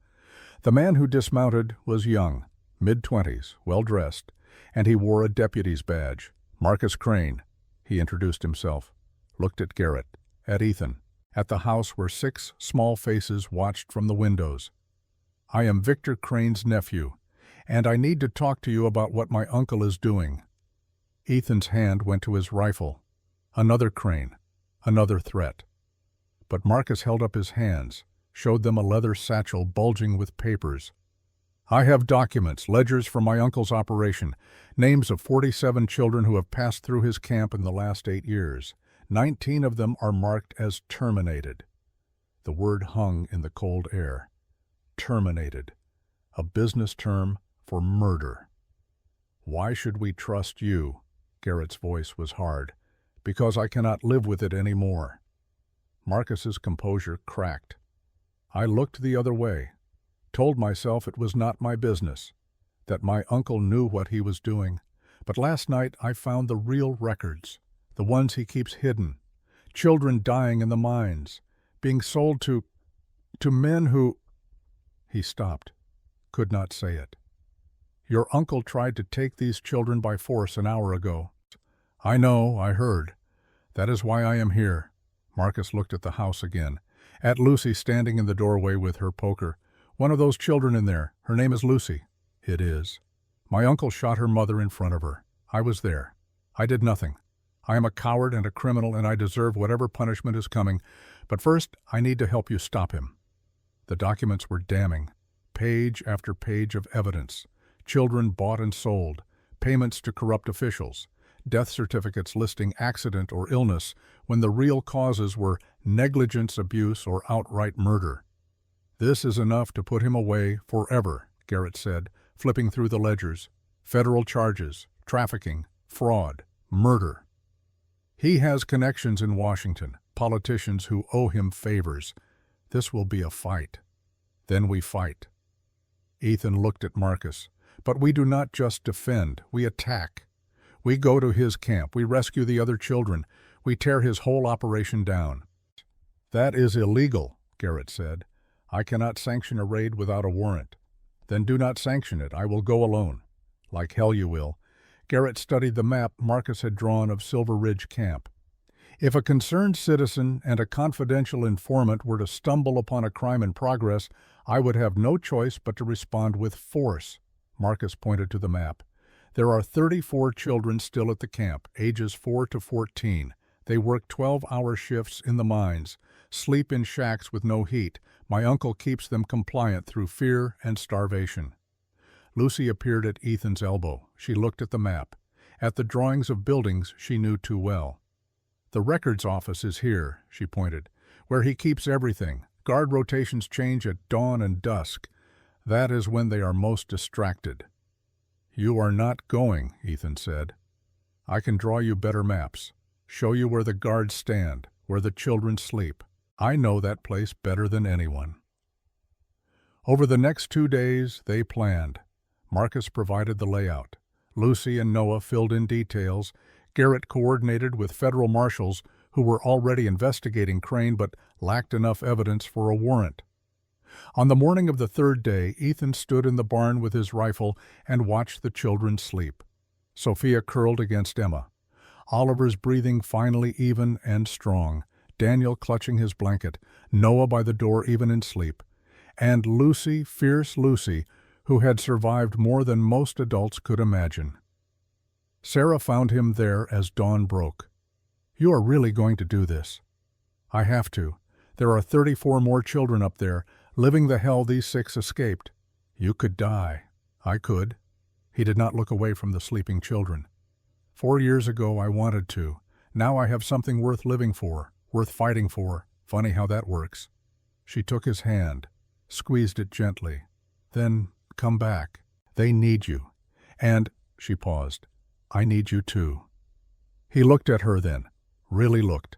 The man who dismounted was young, mid-20s, well-dressed, and he wore a deputy's badge. "Marcus Crane," he introduced himself, looked at Garrett, at Ethan, at the house where 6 small faces watched from the windows. "I am Victor Crane's nephew, and I need to talk to you about what my uncle is doing." Ethan's hand went to his rifle. Another crane, another threat. But Marcus held up his hands, showed them a leather satchel bulging with papers. "I have documents, ledgers from my uncle's operation, names of 47 children who have passed through his camp in the last 8 years. 19 of them are marked as terminated." The word hung in the cold air. Terminated. A business term for murder. "Why should we trust you?" Garrett's voice was hard. "Because I cannot live with it any more." Marcus's composure cracked. "I looked the other way, told myself it was not my business, that my uncle knew what he was doing. But last night I found the real records, the ones he keeps hidden. Children dying in the mines, being sold to men who—" He stopped, could not say it. "Your uncle tried to take these children by force an hour ago." "I know, I heard. That is why I am here." Marcus looked at the house again, at Lucy standing in the doorway with her poker. "One of those children in there. Her name is Lucy." "It is. My uncle shot her mother in front of her. I was there. I did nothing. I am a coward and a criminal, and I deserve whatever punishment is coming. But first, I need to help you stop him." The documents were damning. Page after page of evidence. Children bought and sold. Payments to corrupt officials. Death certificates listing accident or illness when the real causes were negligence, abuse, or outright murder. "This is enough to put him away forever," Garrett said, flipping through the ledgers. "Federal charges, trafficking, fraud, murder. He has connections in Washington, politicians who owe him favors. This will be a fight. Then we fight." Ethan looked at Marcus. "But we do not just defend, we attack. We go to his camp, we rescue the other children, we tear his whole operation down." "That is illegal," Garrett said. "I cannot sanction a raid without a warrant." "Then do not sanction it. I will go alone." "Like hell you will." Garrett studied the map Marcus had drawn of Silver Ridge Camp. "If a concerned citizen and a confidential informant were to stumble upon a crime in progress, I would have no choice but to respond with force." Marcus pointed to the map. "There are 34 children still at the camp, ages 4 to 14. They work 12-hour shifts in the mines, sleep in shacks with no heat. My uncle keeps them compliant through fear and starvation." Lucy appeared at Ethan's elbow. She looked at the map, at the drawings of buildings she knew too well. "The records office is here," she pointed, "where he keeps everything. Guard rotations change at dawn and dusk. That is when they are most distracted." "You are not going," Ethan said. "I can draw you better maps, show you where the guards stand, where the children sleep. I know that place better than anyone." Over the next 2 days, they planned. Marcus provided the layout. Lucy and Noah filled in details. Garrett coordinated with federal marshals who were already investigating Crane but lacked enough evidence for a warrant. On the morning of the 3rd day, Ethan stood in the barn with his rifle and watched the children sleep. Sophia curled against Emma. Oliver's breathing finally even and strong. Daniel clutching his blanket. Noah by the door even in sleep. And Lucy, fierce Lucy, who had survived more than most adults could imagine. Sarah found him there as dawn broke. "You are really going to do this?" "I have to. There are 34 more children up there, living the hell these 6 escaped." "You could die." "I could." He did not look away from the sleeping children. 4 years ago I wanted to. Now I have something worth living for, worth fighting for. Funny how that works." She took his hand, squeezed it gently. "Then come back. They need you. And," she paused, "I need you too." He looked at her then, really looked.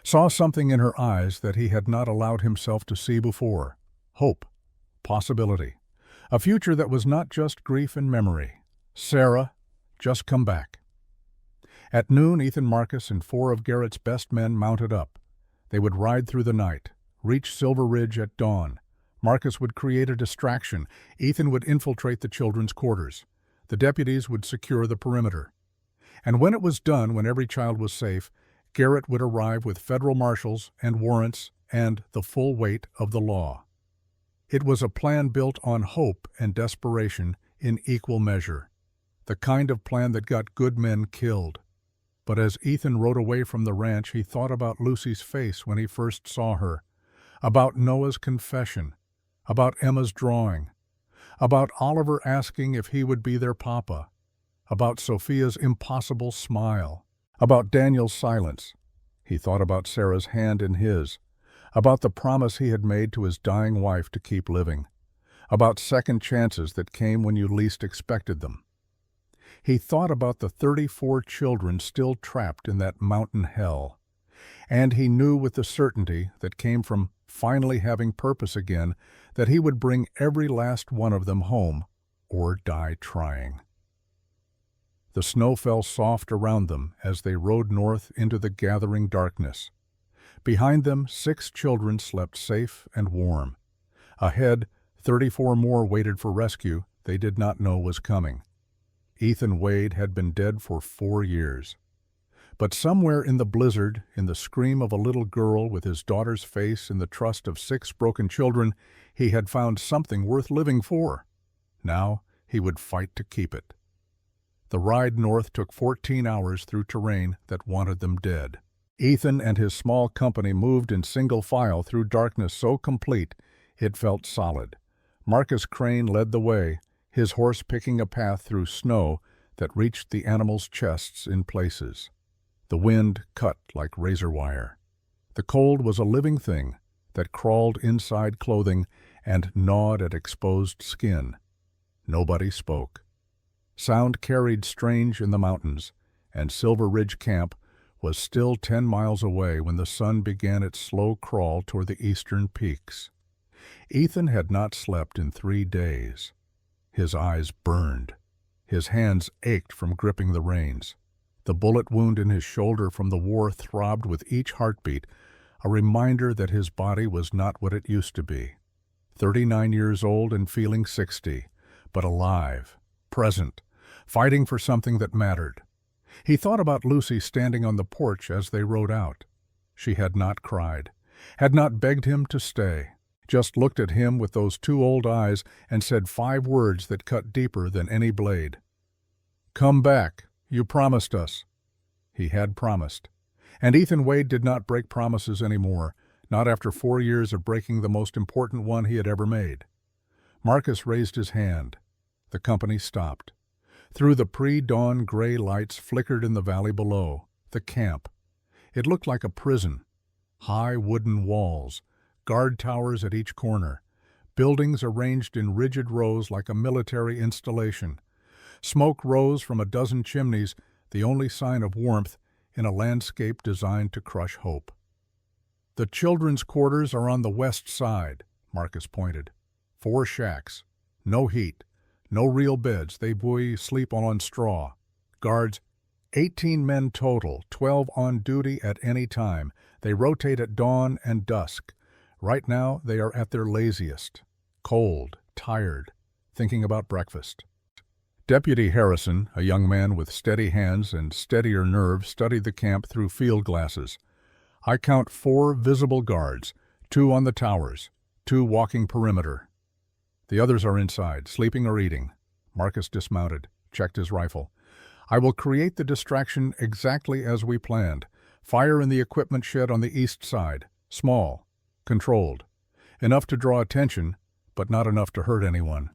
Saw something in her eyes that he had not allowed himself to see before. Hope. Possibility. A future that was not just grief and memory. "Sarah, just come back." At noon, Ethan Marcus and 4 of Garrett's best men mounted up. They would ride through the night, reach Silver Ridge at dawn. Marcus would create a distraction. Ethan would infiltrate the children's quarters. The deputies would secure the perimeter. And when it was done, when every child was safe, Garrett would arrive with federal marshals and warrants and the full weight of the law. It was a plan built on hope and desperation in equal measure, the kind of plan that got good men killed. But as Ethan rode away from the ranch, he thought about Lucy's face when he first saw her, about Noah's confession, about Emma's drawing, about Oliver asking if he would be their papa, about Sophia's impossible smile, about Daniel's silence. He thought about Sarah's hand in his, about the promise he had made to his dying wife to keep living, about second chances that came when you least expected them. He thought about the 34 children still trapped in that mountain hell, and he knew with the certainty that came from finally having purpose again that he would bring every last one of them home or die trying. The snow fell soft around them as they rode north into the gathering darkness. Behind them, 6 children slept safe and warm. Ahead, 34 more waited for rescue they did not know was coming. Ethan Wade had been dead for 4 years. But somewhere in the blizzard, in the scream of a little girl with his daughter's face in the trust of 6 broken children, he had found something worth living for. Now he would fight to keep it. The ride north took 14 hours through terrain that wanted them dead. Ethan and his small company moved in single file through darkness so complete it felt solid. Marcus Crane led the way, his horse picking a path through snow that reached the animals' chests in places. The wind cut like razor wire. The cold was a living thing that crawled inside clothing and gnawed at exposed skin. Nobody spoke. Sound carried strange in the mountains, and Silver Ridge Camp was still 10 miles away when the sun began its slow crawl toward the eastern peaks. Ethan had not slept in 3 days. His eyes burned. His hands ached from gripping the reins. The bullet wound in his shoulder from the war throbbed with each heartbeat, a reminder that his body was not what it used to be. 39 years old and feeling 60, but alive, present, fighting for something that mattered. He thought about Lucy standing on the porch as they rode out. She had not cried, had not begged him to stay, just looked at him with those 2 old eyes and said 5 words that cut deeper than any blade. "Come back. You promised us." He had promised. And Ethan Wade did not break promises anymore, not after 4 years of breaking the most important one he had ever made. Marcus raised his hand. The company stopped. Through the pre-dawn gray lights flickered in the valley below, the camp. It looked like a prison. High wooden walls, guard towers at each corner, buildings arranged in rigid rows like a military installation. Smoke rose from a dozen chimneys, the only sign of warmth in a landscape designed to crush hope. "The children's quarters are on the west side," Marcus pointed. 4 shacks. No heat. No real beds. They sleep on straw. Guards, 18 men total, 12 on duty at any time. They rotate at dawn and dusk. Right now they are at their laziest. Cold, tired, thinking about breakfast. Deputy Harrison, a young man with steady hands and steadier nerve, studied the camp through field glasses. "I count 4 visible guards, 2 on the towers, 2 walking perimeter. The others are inside, sleeping or eating." Marcus dismounted, checked his rifle. "I will create the distraction exactly as we planned. Fire in the equipment shed on the east side. Small, controlled. Enough to draw attention, but not enough to hurt anyone."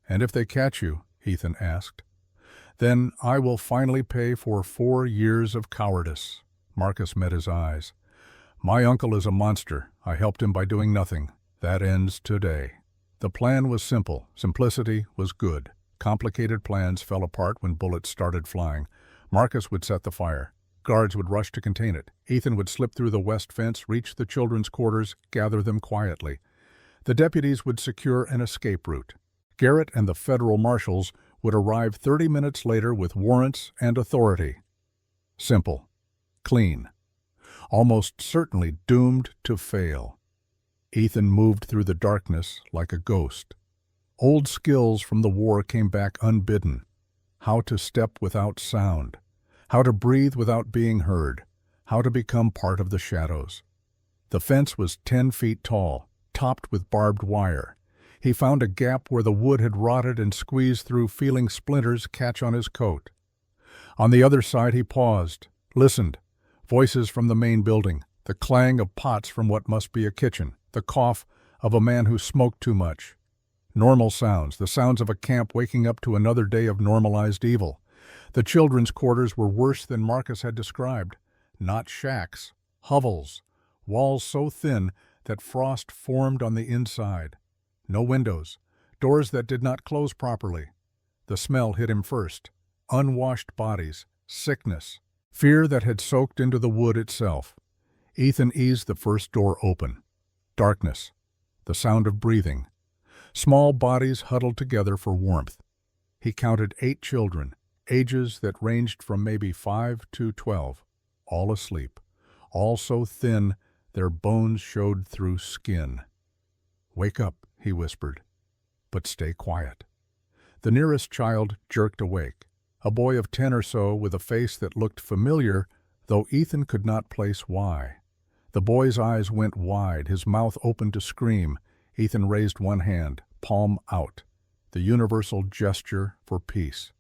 "And if they catch you?" Ethan asked. "Then I will finally pay for 4 years of cowardice." Marcus met his eyes. "My uncle is a monster. I helped him by doing nothing. That ends today." The plan was simple. Simplicity was good. Complicated plans fell apart when bullets started flying. Marcus would set the fire. Guards would rush to contain it. Ethan would slip through the west fence, reach the children's quarters, gather them quietly. The deputies would secure an escape route. Garrett and the federal marshals would arrive 30 minutes later with warrants and authority. Simple. Clean. Almost certainly doomed to fail. Ethan moved through the darkness like a ghost. Old skills from the war came back unbidden. How to step without sound. How to breathe without being heard. How to become part of the shadows. The fence was 10 feet tall, topped with barbed wire. He found a gap where the wood had rotted and squeezed through, feeling splinters catch on his coat. On the other side he paused, listened. Voices from the main building, the clang of pots from what must be a kitchen, the cough of a man who smoked too much. Normal sounds, the sounds of a camp waking up to another day of normalized evil. The children's quarters were worse than Marcus had described. Not shacks, hovels, walls so thin that frost formed on the inside. No windows, doors that did not close properly. The smell hit him first. Unwashed bodies, sickness, fear that had soaked into the wood itself. Ethan eased the first door open. Darkness, the sound of breathing. Small bodies huddled together for warmth. He counted 8 children, ages that ranged from maybe 5 to 12, all asleep, all so thin their bones showed through skin. "Wake up," he whispered, "but stay quiet." The nearest child jerked awake, a boy of 10 or so with a face that looked familiar, though Ethan could not place why. The boy's eyes went wide, his mouth opened to scream. Ethan raised one hand, palm out, the universal gesture for peace.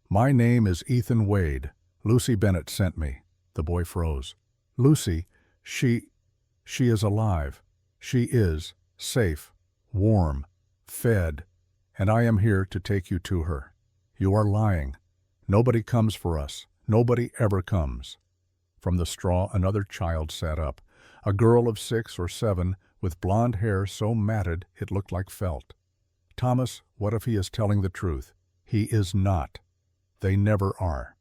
"My name is Ethan Wade. Lucy Bennett sent me." The boy froze. "Lucy, she is alive. She is safe, warm, fed, and I am here to take you to her. You are lying. Nobody comes for us. Nobody ever comes." From the straw another child sat up, a girl of 6 or 7 with blonde hair so matted it looked like felt. "Thomas, what if he is telling the truth? He is not. They never are."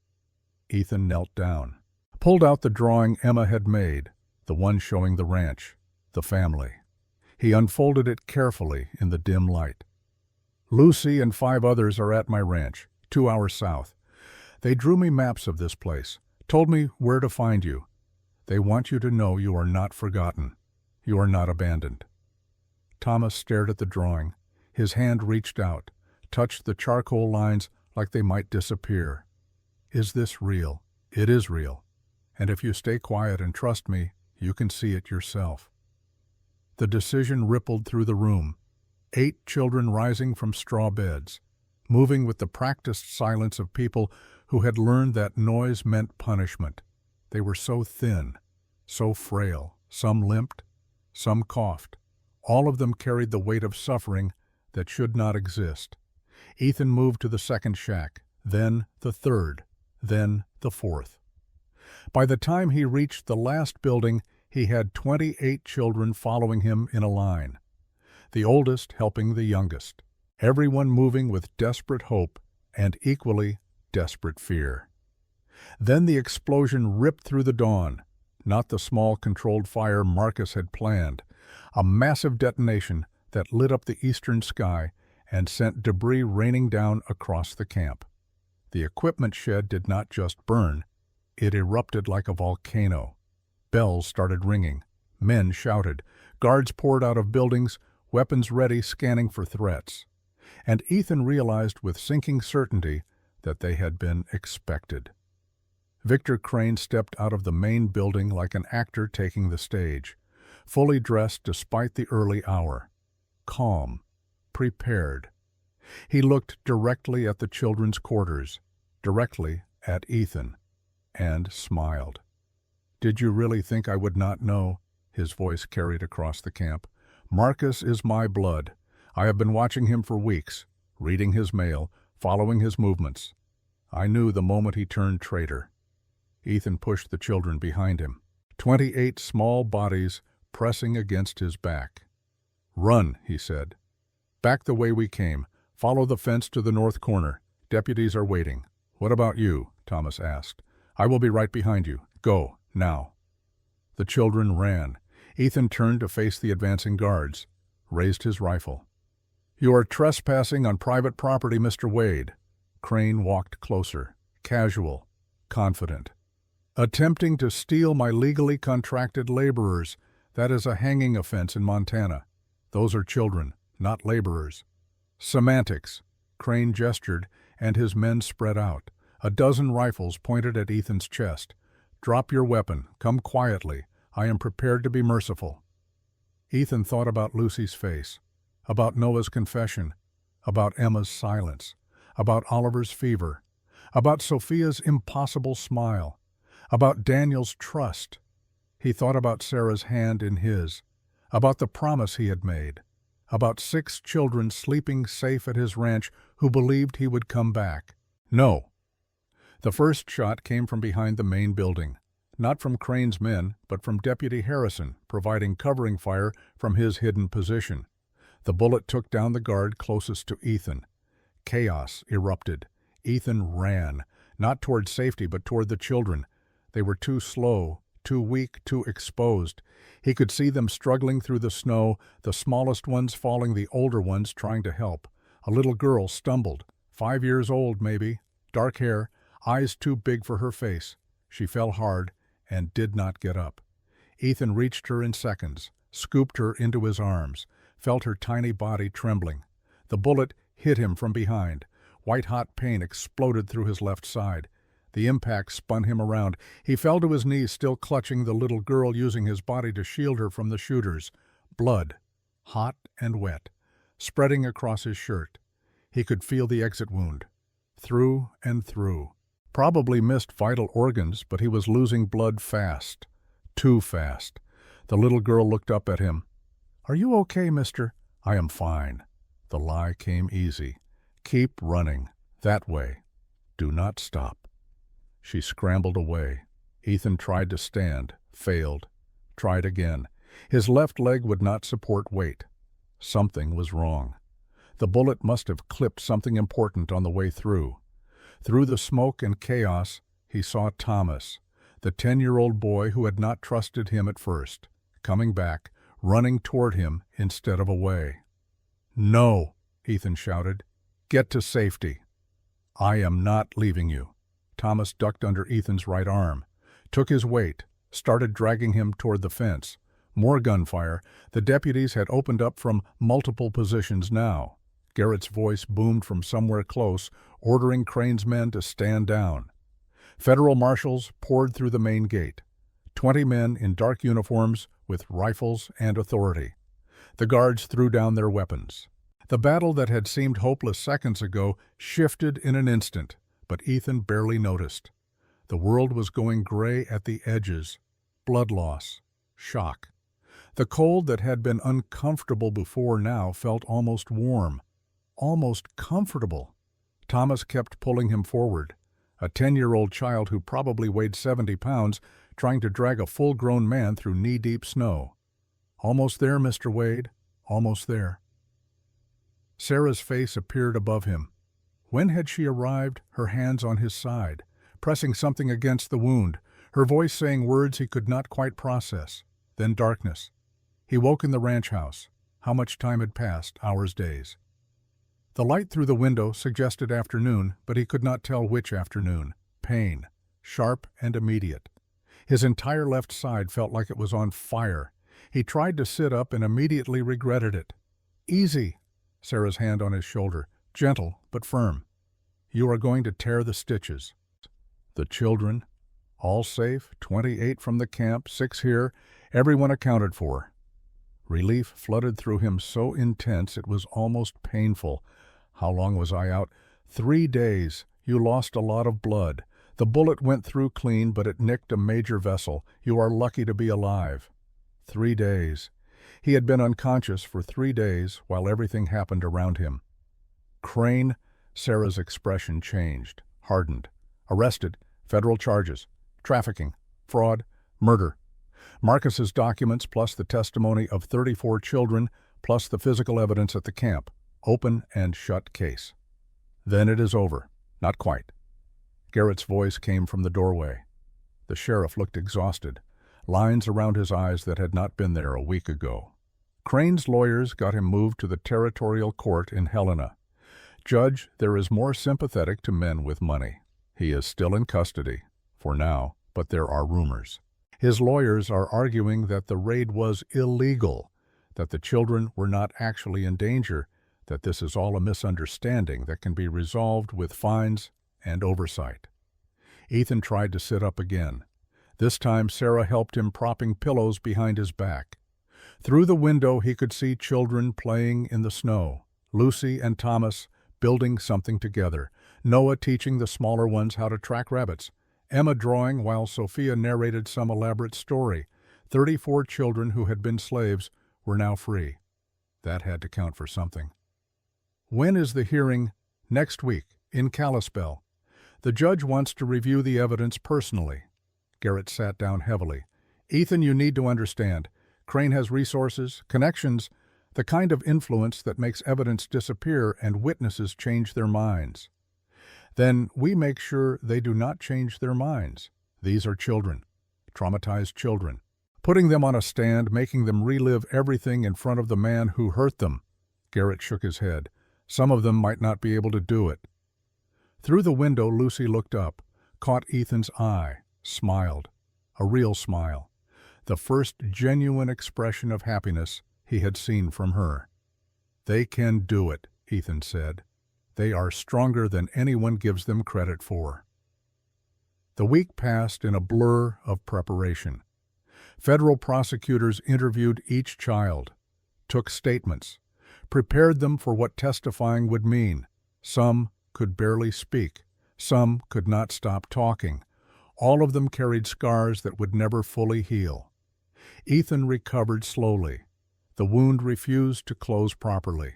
Ethan knelt down, pulled out the drawing Emma had made, the one showing the ranch, the family. He unfolded it carefully in the dim light. "Lucy and 5 others are at my ranch, 2 hours south. They drew me maps of this place, told me where to find you. They want you to know you are not forgotten. You are not abandoned." Thomas stared at the drawing. His hand reached out, touched the charcoal lines like they might disappear. "Is this real?" "It is real. And if you stay quiet and trust me, you can see it yourself." The decision rippled through the room. 8 children rising from straw beds, moving with the practiced silence of people who had learned that noise meant punishment. They were so thin, so frail. Some limped, some coughed. All of them carried the weight of suffering that should not exist. Ethan moved to the second shack, then the third, then the fourth. By the time he reached the last building, he had 28 children following him in a line, the oldest helping the youngest, everyone moving with desperate hope and equally desperate fear. Then the explosion ripped through the dawn, not the small controlled fire Marcus had planned, a massive detonation that lit up the eastern sky and sent debris raining down across the camp. The equipment shed did not just burn, it erupted like a volcano. Bells started ringing, men shouted, guards poured out of buildings, weapons ready, scanning for threats. And Ethan realized with sinking certainty that they had been expected. Victor Crane stepped out of the main building like an actor taking the stage, fully dressed despite the early hour, calm, prepared. He looked directly at the children's quarters, directly at Ethan, and smiled. "Did you really think I would not know?" His voice carried across the camp. "Marcus is my blood. I have been watching him for weeks, reading his mail, following his movements. I knew the moment he turned traitor." Ethan pushed the children behind him, 28 small bodies pressing against his back. "Run," he said. "Back the way we came. Follow the fence to the north corner. Deputies are waiting." "What about you?" Thomas asked. "I will be right behind you. Go, now." The children ran. Ethan turned to face the advancing guards, raised his rifle. "You are trespassing on private property, Mr. Wade." Crane walked closer, casual, confident. "Attempting to steal my legally contracted laborers. That is a hanging offense in Montana. Those are children, not laborers." "Semantics." Crane gestured, and his men spread out. A dozen rifles pointed at Ethan's chest. "Drop your weapon. Come quietly. I am prepared to be merciful." Ethan thought about Lucy's face. about Noah's confession, about Emma's silence, about Oliver's fever, about Sophia's impossible smile, about Daniel's trust. He thought about Sarah's hand in his, about the promise he had made, about 6 children sleeping safe at his ranch who believed he would come back. No. The first shot came from behind the main building, not from Crane's men, but from Deputy Harrison, providing covering fire from his hidden position. The bullet took down the guard closest to Ethan. Chaos erupted. Ethan ran, not toward safety but toward the children. They were too slow, too weak, too exposed. He could see them struggling through the snow, the smallest ones falling, the older ones trying to help. A little girl stumbled, 5 years old maybe, dark hair, eyes too big for her face. She fell hard and did not get up. Ethan reached her in seconds, scooped her into his arms, felt her tiny body trembling. The bullet hit him from behind. White-hot pain exploded through his left side. The impact spun him around. He fell to his knees, still clutching the little girl, using his body to shield her from the shooters. Blood, hot and wet, spreading across his shirt. He could feel the exit wound. Through and through. Probably missed vital organs, but he was losing blood fast. Too fast. The little girl looked up at him. "Are you okay, mister?" "I am fine." The lie came easy. "Keep running. That way. Do not stop." She scrambled away. Ethan tried to stand, failed, tried again. His left leg would not support weight. Something was wrong. The bullet must have clipped something important on the way through. Through the smoke and chaos, he saw Thomas, the 10-year-old boy who had not trusted him at first, coming back, running toward him instead of away. "No," Ethan shouted. "Get to safety." "I am not leaving you." Thomas ducked under Ethan's right arm, took his weight, started dragging him toward the fence. More gunfire. The deputies had opened up from multiple positions now. Garrett's voice boomed from somewhere close, ordering Crane's men to stand down. Federal marshals poured through the main gate. 20 men in dark uniforms with rifles and authority. The guards threw down their weapons. The battle that had seemed hopeless seconds ago shifted in an instant, but Ethan barely noticed. The world was going gray at the edges. Blood loss. Shock. The cold that had been uncomfortable before now felt almost warm. Almost comfortable. Thomas kept pulling him forward. A 10-year-old child who probably weighed 70 pounds trying to drag a full-grown man through knee-deep snow. "Almost there, Mr. Wade. Almost there." Sarah's face appeared above him. When had she arrived, her hands on his side, pressing something against the wound, her voice saying words he could not quite process? Then darkness. He woke in the ranch house. How much time had passed? Hours, days. The light through the window suggested afternoon, but he could not tell which afternoon. Pain. Sharp and immediate. His entire left side felt like it was on fire. He tried to sit up and immediately regretted it. "Easy." Sarah's hand on his shoulder. Gentle, but firm. "You are going to tear the stitches." The children, all safe, 28 from the camp, 6 here, everyone accounted for. Relief flooded through him so intense it was almost painful. How long was I out? 3 days. You lost a lot of blood. The bullet went through clean, but it nicked a major vessel. You are lucky to be alive. 3 days. He had been unconscious for 3 days while everything happened around him. Crane, Sarah's expression changed, hardened. Arrested, federal charges, trafficking, fraud, murder. Marcus's documents plus the testimony of 34 children plus the physical evidence at the camp. Open and shut case. Then it is over. Not quite. Garrett's voice came from the doorway. The sheriff looked exhausted, lines around his eyes that had not been there a week ago. Crane's lawyers got him moved to the territorial court in Helena. "Judge, there is more sympathetic to men with money. He is still in custody, for now, but there are rumors. His lawyers are arguing that the raid was illegal, that the children were not actually in danger, that this is all a misunderstanding that can be resolved with fines and oversight." Ethan tried to sit up again. This time Sarah helped him, propping pillows behind his back. Through the window he could see children playing in the snow, Lucy and Thomas building something together, Noah teaching the smaller ones how to track rabbits, Emma drawing while Sophia narrated some elaborate story. 34 children who had been slaves were now free. That had to count for something. When is the hearing? Next week, in Kalispell. The judge wants to review the evidence personally. Garrett sat down heavily. Ethan, you need to understand. Crane has resources, connections, the kind of influence that makes evidence disappear and witnesses change their minds. Then we make sure they do not change their minds. These are children, traumatized children. Putting them on a stand, making them relive everything in front of the man who hurt them. Garrett shook his head. Some of them might not be able to do it. Through the window, Lucy looked up, caught Ethan's eye, smiled. A real smile. The first genuine expression of happiness he had seen from her. They can do it, Ethan said. They are stronger than anyone gives them credit for. The week passed in a blur of preparation. Federal prosecutors interviewed each child, took statements, prepared them for what testifying would mean. Some could barely speak. Some could not stop talking. All of them carried scars that would never fully heal. Ethan recovered slowly. The wound refused to close properly.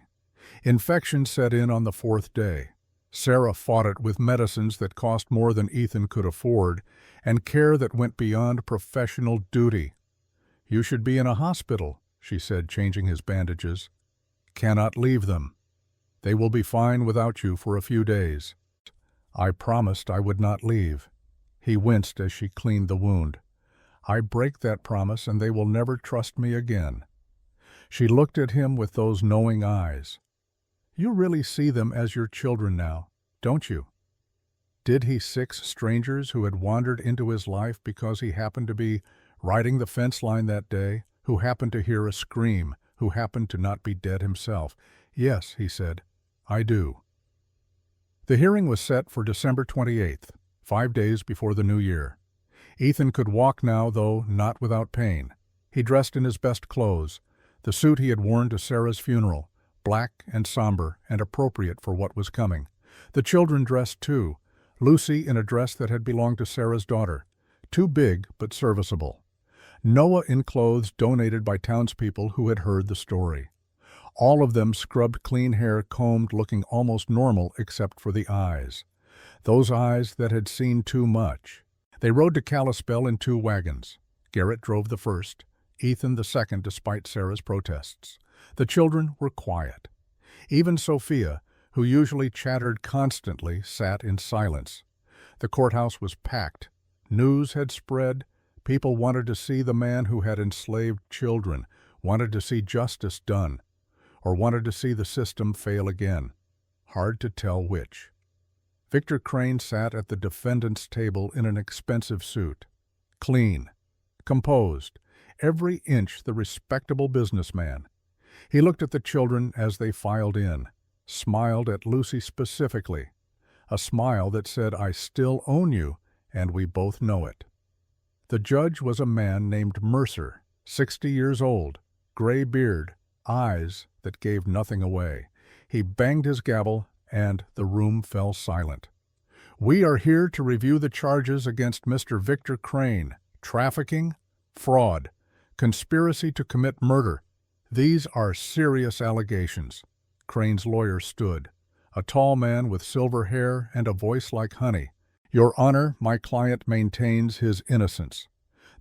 Infection set in on the 4th day. Sarah fought it with medicines that cost more than Ethan could afford and care that went beyond professional duty. You should be in a hospital, she said, changing his bandages. Cannot leave them. They will be fine without you for a few days. I promised I would not leave. He winced as she cleaned the wound. I break that promise and they will never trust me again. She looked at him with those knowing eyes. You really see them as your children now, don't you? Did he 6 strangers who had wandered into his life because he happened to be riding the fence line that day, who happened to hear a scream, who happened to not be dead himself? Yes, he said, I do. The hearing was set for December 28th, 5 days before the new year. Ethan could walk now, though not without pain. He dressed in his best clothes, the suit he had worn to Sarah's funeral, black and somber and appropriate for what was coming. The children dressed too, Lucy in a dress that had belonged to Sarah's daughter, too big but serviceable. Noah in clothes donated by townspeople who had heard the story. All of them scrubbed clean hair, combed, looking almost normal except for the eyes. Those eyes that had seen too much. They rode to Kalispell in 2 wagons. Garrett drove the first, Ethan the second despite Sarah's protests. The children were quiet. Even Sophia, who usually chattered constantly, sat in silence. The courthouse was packed. News had spread. People wanted to see the man who had enslaved children, wanted to see justice done, or wanted to see the system fail again. Hard to tell which. Victor Crane sat at the defendant's table in an expensive suit. Clean, composed, every inch the respectable businessman. He looked at the children as they filed in, smiled at Lucy specifically, a smile that said, I still own you, and we both know it. The judge was a man named Mercer, 60 years old, gray beard, eyes that gave nothing away. He banged his gavel, and the room fell silent. We are here to review the charges against Mr. Victor Crane, trafficking, fraud, conspiracy to commit murder. These are serious allegations. Crane's lawyer stood, a tall man with silver hair and a voice like honey. Your Honor, my client maintains his innocence.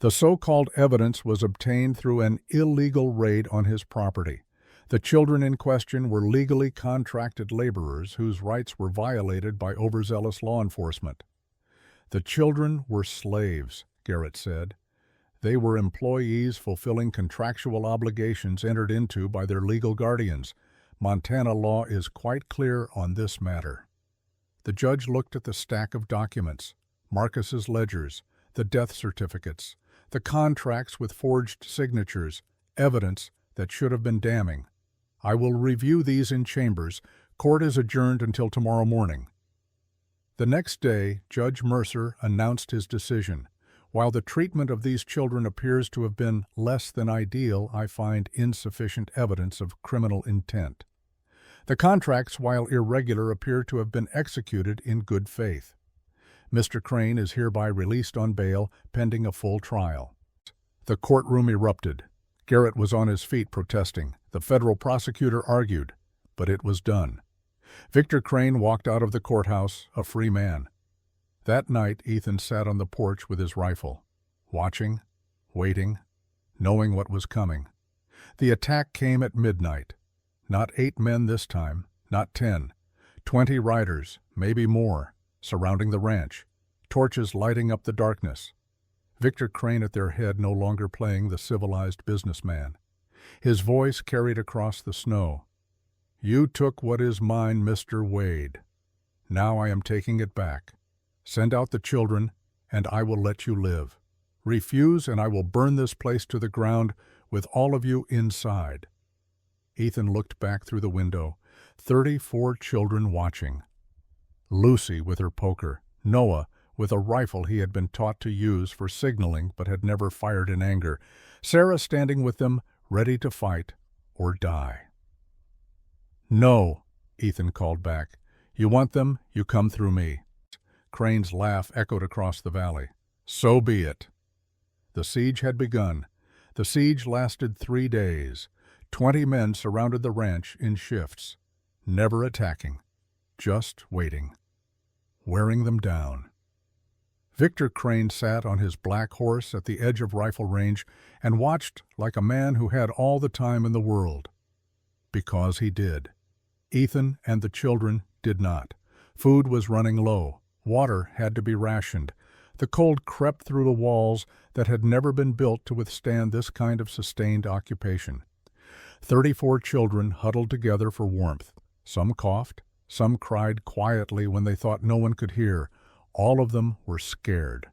The so-called evidence was obtained through an illegal raid on his property. The children in question were legally contracted laborers whose rights were violated by overzealous law enforcement. The children were slaves, Garrett said. They were employees fulfilling contractual obligations entered into by their legal guardians. Montana law is quite clear on this matter. The judge looked at the stack of documents, Marcus's ledgers, the death certificates, the contracts with forged signatures, evidence that should have been damning. I will review these in chambers. Court is adjourned until tomorrow morning. The next day, Judge Mercer announced his decision. While the treatment of these children appears to have been less than ideal, I find insufficient evidence of criminal intent. The contracts, while irregular, appear to have been executed in good faith. Mr. Crane is hereby released on bail pending a full trial. The courtroom erupted. Garrett was on his feet protesting. The federal prosecutor argued, but it was done. Victor Crane walked out of the courthouse a free man. That night, Ethan sat on the porch with his rifle, watching, waiting, knowing what was coming. The attack came at midnight. Not 8 men this time, not 10. 20 riders, maybe more, surrounding the ranch, torches lighting up the darkness. Victor Crane at their head, no longer playing the civilized businessman. His voice carried across the snow. "You took what is mine, Mr. Wade. Now I am taking it back. Send out the children, and I will let you live. Refuse, and I will burn this place to the ground with all of you inside." Ethan looked back through the window. 34 children watching. Lucy with her poker. Noah with a rifle he had been taught to use for signaling but had never fired in anger. Sarah standing with them, ready to fight or die. "No," Ethan called back. "You want them, you come through me." Crane's laugh echoed across the valley. "So be it." The siege had begun. The siege lasted 3 days. 20 men surrounded the ranch in shifts, never attacking, just waiting, wearing them down. Victor Crane sat on his black horse at the edge of rifle range and watched like a man who had all the time in the world. Because he did. Ethan and the children did not. Food was running low. Water had to be rationed. The cold crept through the walls that had never been built to withstand this kind of sustained occupation. 34 children huddled together for warmth. Some coughed, some cried quietly when they thought no one could hear. All of them were scared.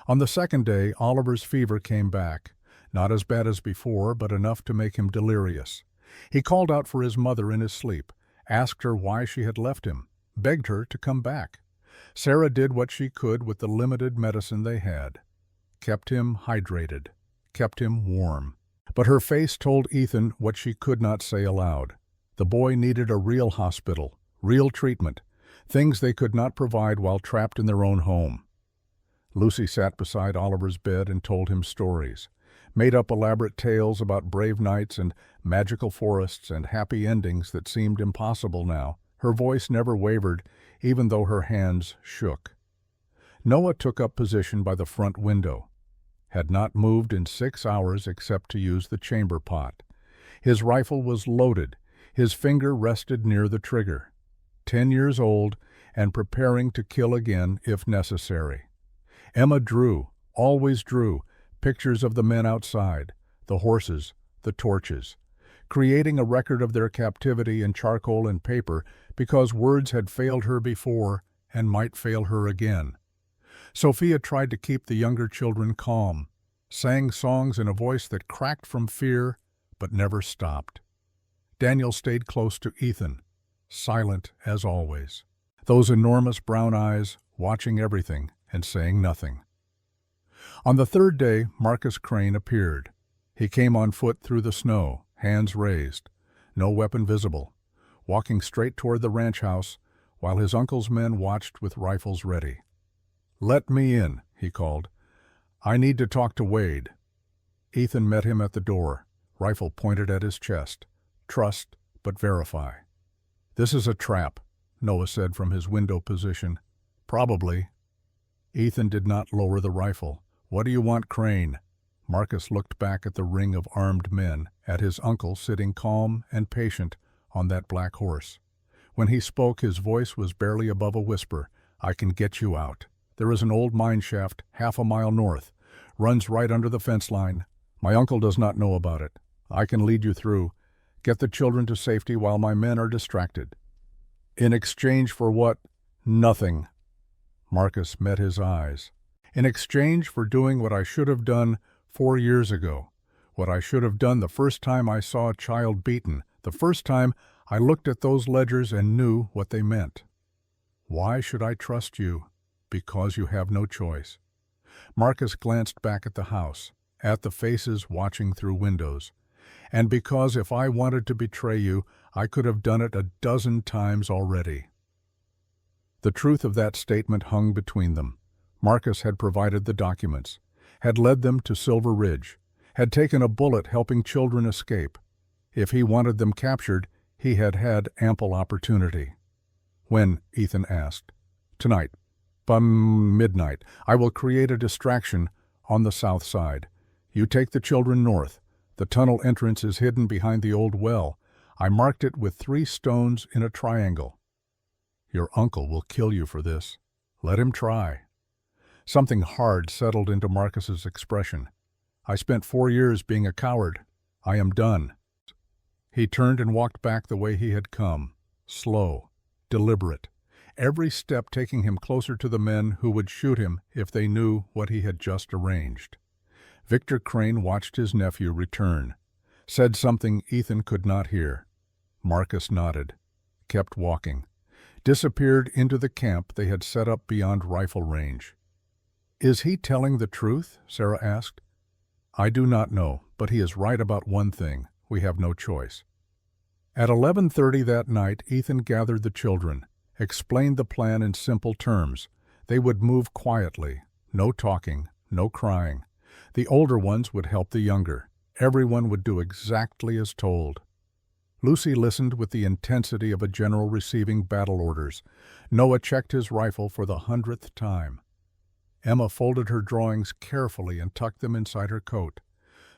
On the second day, Oliver's fever came back. Not as bad as before, but enough to make him delirious. He called out for his mother in his sleep, asked her why she had left him, begged her to come back. Sarah did what she could with the limited medicine they had. Kept him hydrated, kept him warm. But her face told Ethan what she could not say aloud. The boy needed a real hospital, real treatment, things they could not provide while trapped in their own home. Lucy sat beside Oliver's bed and told him stories, made up elaborate tales about brave knights and magical forests and happy endings that seemed impossible now. Her voice never wavered, even though her hands shook. Noah took up position by the front window. Had not moved in 6 hours except to use the chamber pot. His rifle was loaded. His finger rested near the trigger. 10 years old and preparing to kill again if necessary. Emma drew, always drew, pictures of the men outside, the horses, the torches, creating a record of their captivity in charcoal and paper because words had failed her before and might fail her again. Sophia tried to keep the younger children calm, sang songs in a voice that cracked from fear but never stopped. Daniel stayed close to Ethan, silent as always. Those enormous brown eyes watching everything and saying nothing. On the third day, Marcus Crane appeared. He came on foot through the snow, hands raised, no weapon visible, walking straight toward the ranch house while his uncle's men watched with rifles ready. "Let me in," he called. "I need to talk to Wade." Ethan met him at the door, rifle pointed at his chest. "Trust, but verify." "This is a trap," Noah said from his window position. "Probably." Ethan did not lower the rifle. "What do you want, Crane?" Marcus looked back at the ring of armed men, at his uncle sitting calm and patient on that black horse. When he spoke, his voice was barely above a whisper. "I can get you out. There is an old mine shaft 1/2 mile north. Runs right under the fence line. My uncle does not know about it. I can lead you through. Get the children to safety while my men are distracted." "In exchange for what?" "Nothing." Marcus met his eyes. "In exchange for doing what I should have done 4 years ago. What I should have done the first time I saw a child beaten. The first time I looked at those ledgers and knew what they meant. Why should I trust you? Because you have no choice. Marcus glanced back at the house, at the faces watching through windows. "And because if I wanted to betray you, I could have done it a dozen times already." The truth of that statement hung between them. Marcus had provided the documents, had led them to Silver Ridge, had taken a bullet helping children escape. If he wanted them captured, he had had ample opportunity. "When?" Ethan asked. "Tonight. By midnight. I will create a distraction on the south side. You take the children north. The tunnel entrance is hidden behind the old well. I marked it with 3 stones in a triangle." "Your uncle will kill you for this." "Let him try." Something hard settled into Marcus's expression. "I spent 4 years being a coward. I am done." He turned and walked back the way he had come, slow, deliberate, every step taking him closer to the men who would shoot him if they knew what he had just arranged. Victor Crane watched his nephew return, said something Ethan could not hear. Marcus nodded, kept walking, disappeared into the camp they had set up beyond rifle range. "Is he telling the truth?" Sarah asked. "I do not know, but he is right about one thing. We have no choice." At 11:30 that night, Ethan gathered the children, explained the plan in simple terms. They would move quietly, no talking, no crying. The older ones would help the younger. Everyone would do exactly as told. Lucy listened with the intensity of a general receiving battle orders. Noah checked his rifle for the 100th time. Emma folded her drawings carefully and tucked them inside her coat.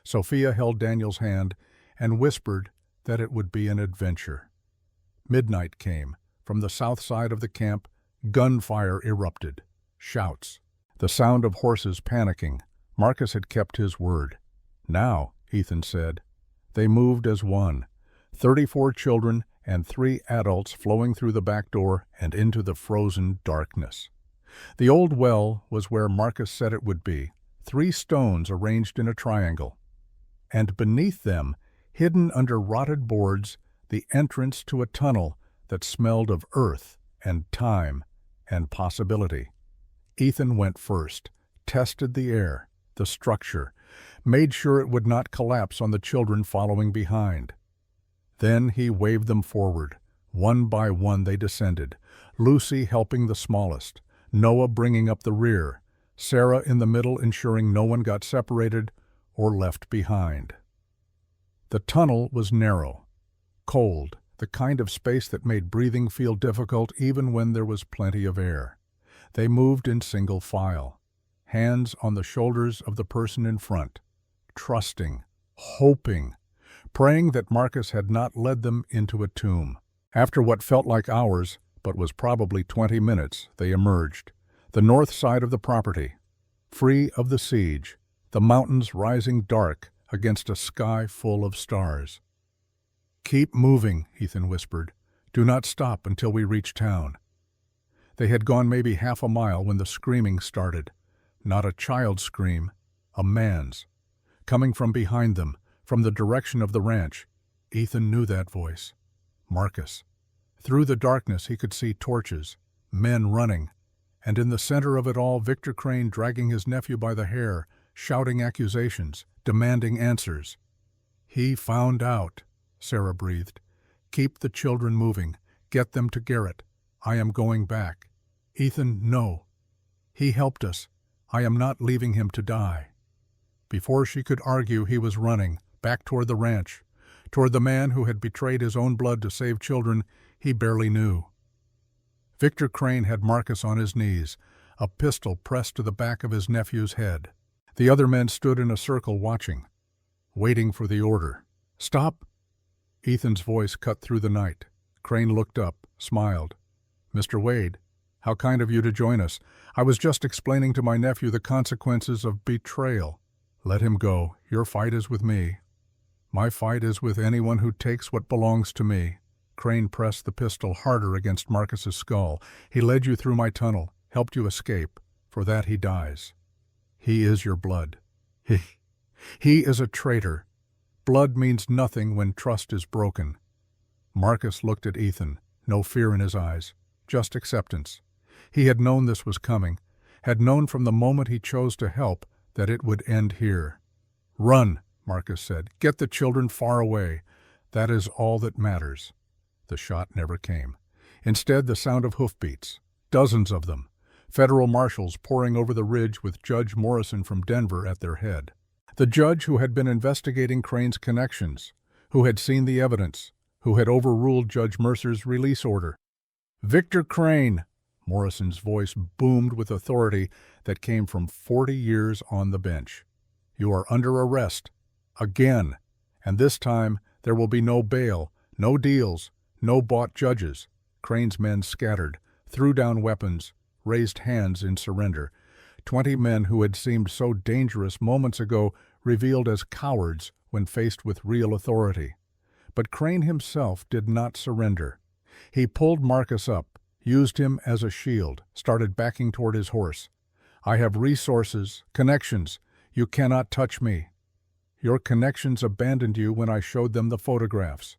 Sophia held Daniel's hand and whispered that it would be an adventure. Midnight came. From the south side of the camp, gunfire erupted. Shouts. The sound of horses panicking. Marcus had kept his word. "Now," Ethan said. They moved as one. 34 children and 3 adults flowing through the back door and into the frozen darkness. The old well was where Marcus said it would be, 3 stones arranged in a triangle. And beneath them, hidden under rotted boards, the entrance to a tunnel that smelled of earth and time and possibility. Ethan went first, tested the air, the structure, made sure it would not collapse on the children following behind. Then he waved them forward. One by one they descended, Lucy helping the smallest, Noah bringing up the rear, Sarah in the middle ensuring no one got separated or left behind. The tunnel was narrow, cold, the kind of space that made breathing feel difficult even when there was plenty of air. They moved in single file, hands on the shoulders of the person in front, trusting, hoping, praying that Marcus had not led them into a tomb. After what felt like hours, but was probably 20 minutes, they emerged. The north side of the property, free of the siege, the mountains rising dark against a sky full of stars. "Keep moving," Ethan whispered. "Do not stop until we reach town." They had gone maybe half a mile when the screaming started. Not a child's scream, a man's. Coming from behind them, from the direction of the ranch. Ethan knew that voice. Marcus. Through the darkness he could see torches, men running, and in the center of it all Victor Crane dragging his nephew by the hair, shouting accusations, demanding answers. "He found out," Sarah breathed. "Keep the children moving. Get them to Garrett. I am going back." "Ethan, no. He helped us. I am not leaving him to die." Before she could argue, he was running, back toward the ranch, toward the man who had betrayed his own blood to save children he barely knew. Victor Crane had Marcus on his knees, a pistol pressed to the back of his nephew's head. The other men stood in a circle watching, waiting for the order. "Stop!" Ethan's voice cut through the night. Crane looked up, smiled. "Mr. Wade, how kind of you to join us. I was just explaining to my nephew the consequences of betrayal." "Let him go. Your fight is with me." "My fight is with anyone who takes what belongs to me." Crane pressed the pistol harder against Marcus's skull. "He led you through my tunnel, helped you escape. For that he dies. He is your blood. He is a traitor. Blood means nothing when trust is broken." Marcus looked at Ethan, no fear in his eyes, just acceptance. He had known this was coming, had known from the moment he chose to help that it would end here. "Run," Marcus said. "Get the children far away. That is all that matters." The shot never came. Instead, the sound of hoofbeats, dozens of them, federal marshals pouring over the ridge with Judge Morrison from Denver at their head. The judge who had been investigating Crane's connections, who had seen the evidence, who had overruled Judge Mercer's release order. "Victor Crane," Morrison's voice boomed with authority that came from 40 years on the bench. "You are under arrest. Again. And this time there will be no bail, no deals, no bought judges." Crane's men scattered, threw down weapons, raised hands in surrender. 20 men who had seemed so dangerous moments ago revealed as cowards when faced with real authority. But Crane himself did not surrender. He pulled Marcus up, used him as a shield, started backing toward his horse. "I have resources, connections. You cannot touch me." "Your connections abandoned you when I showed them the photographs."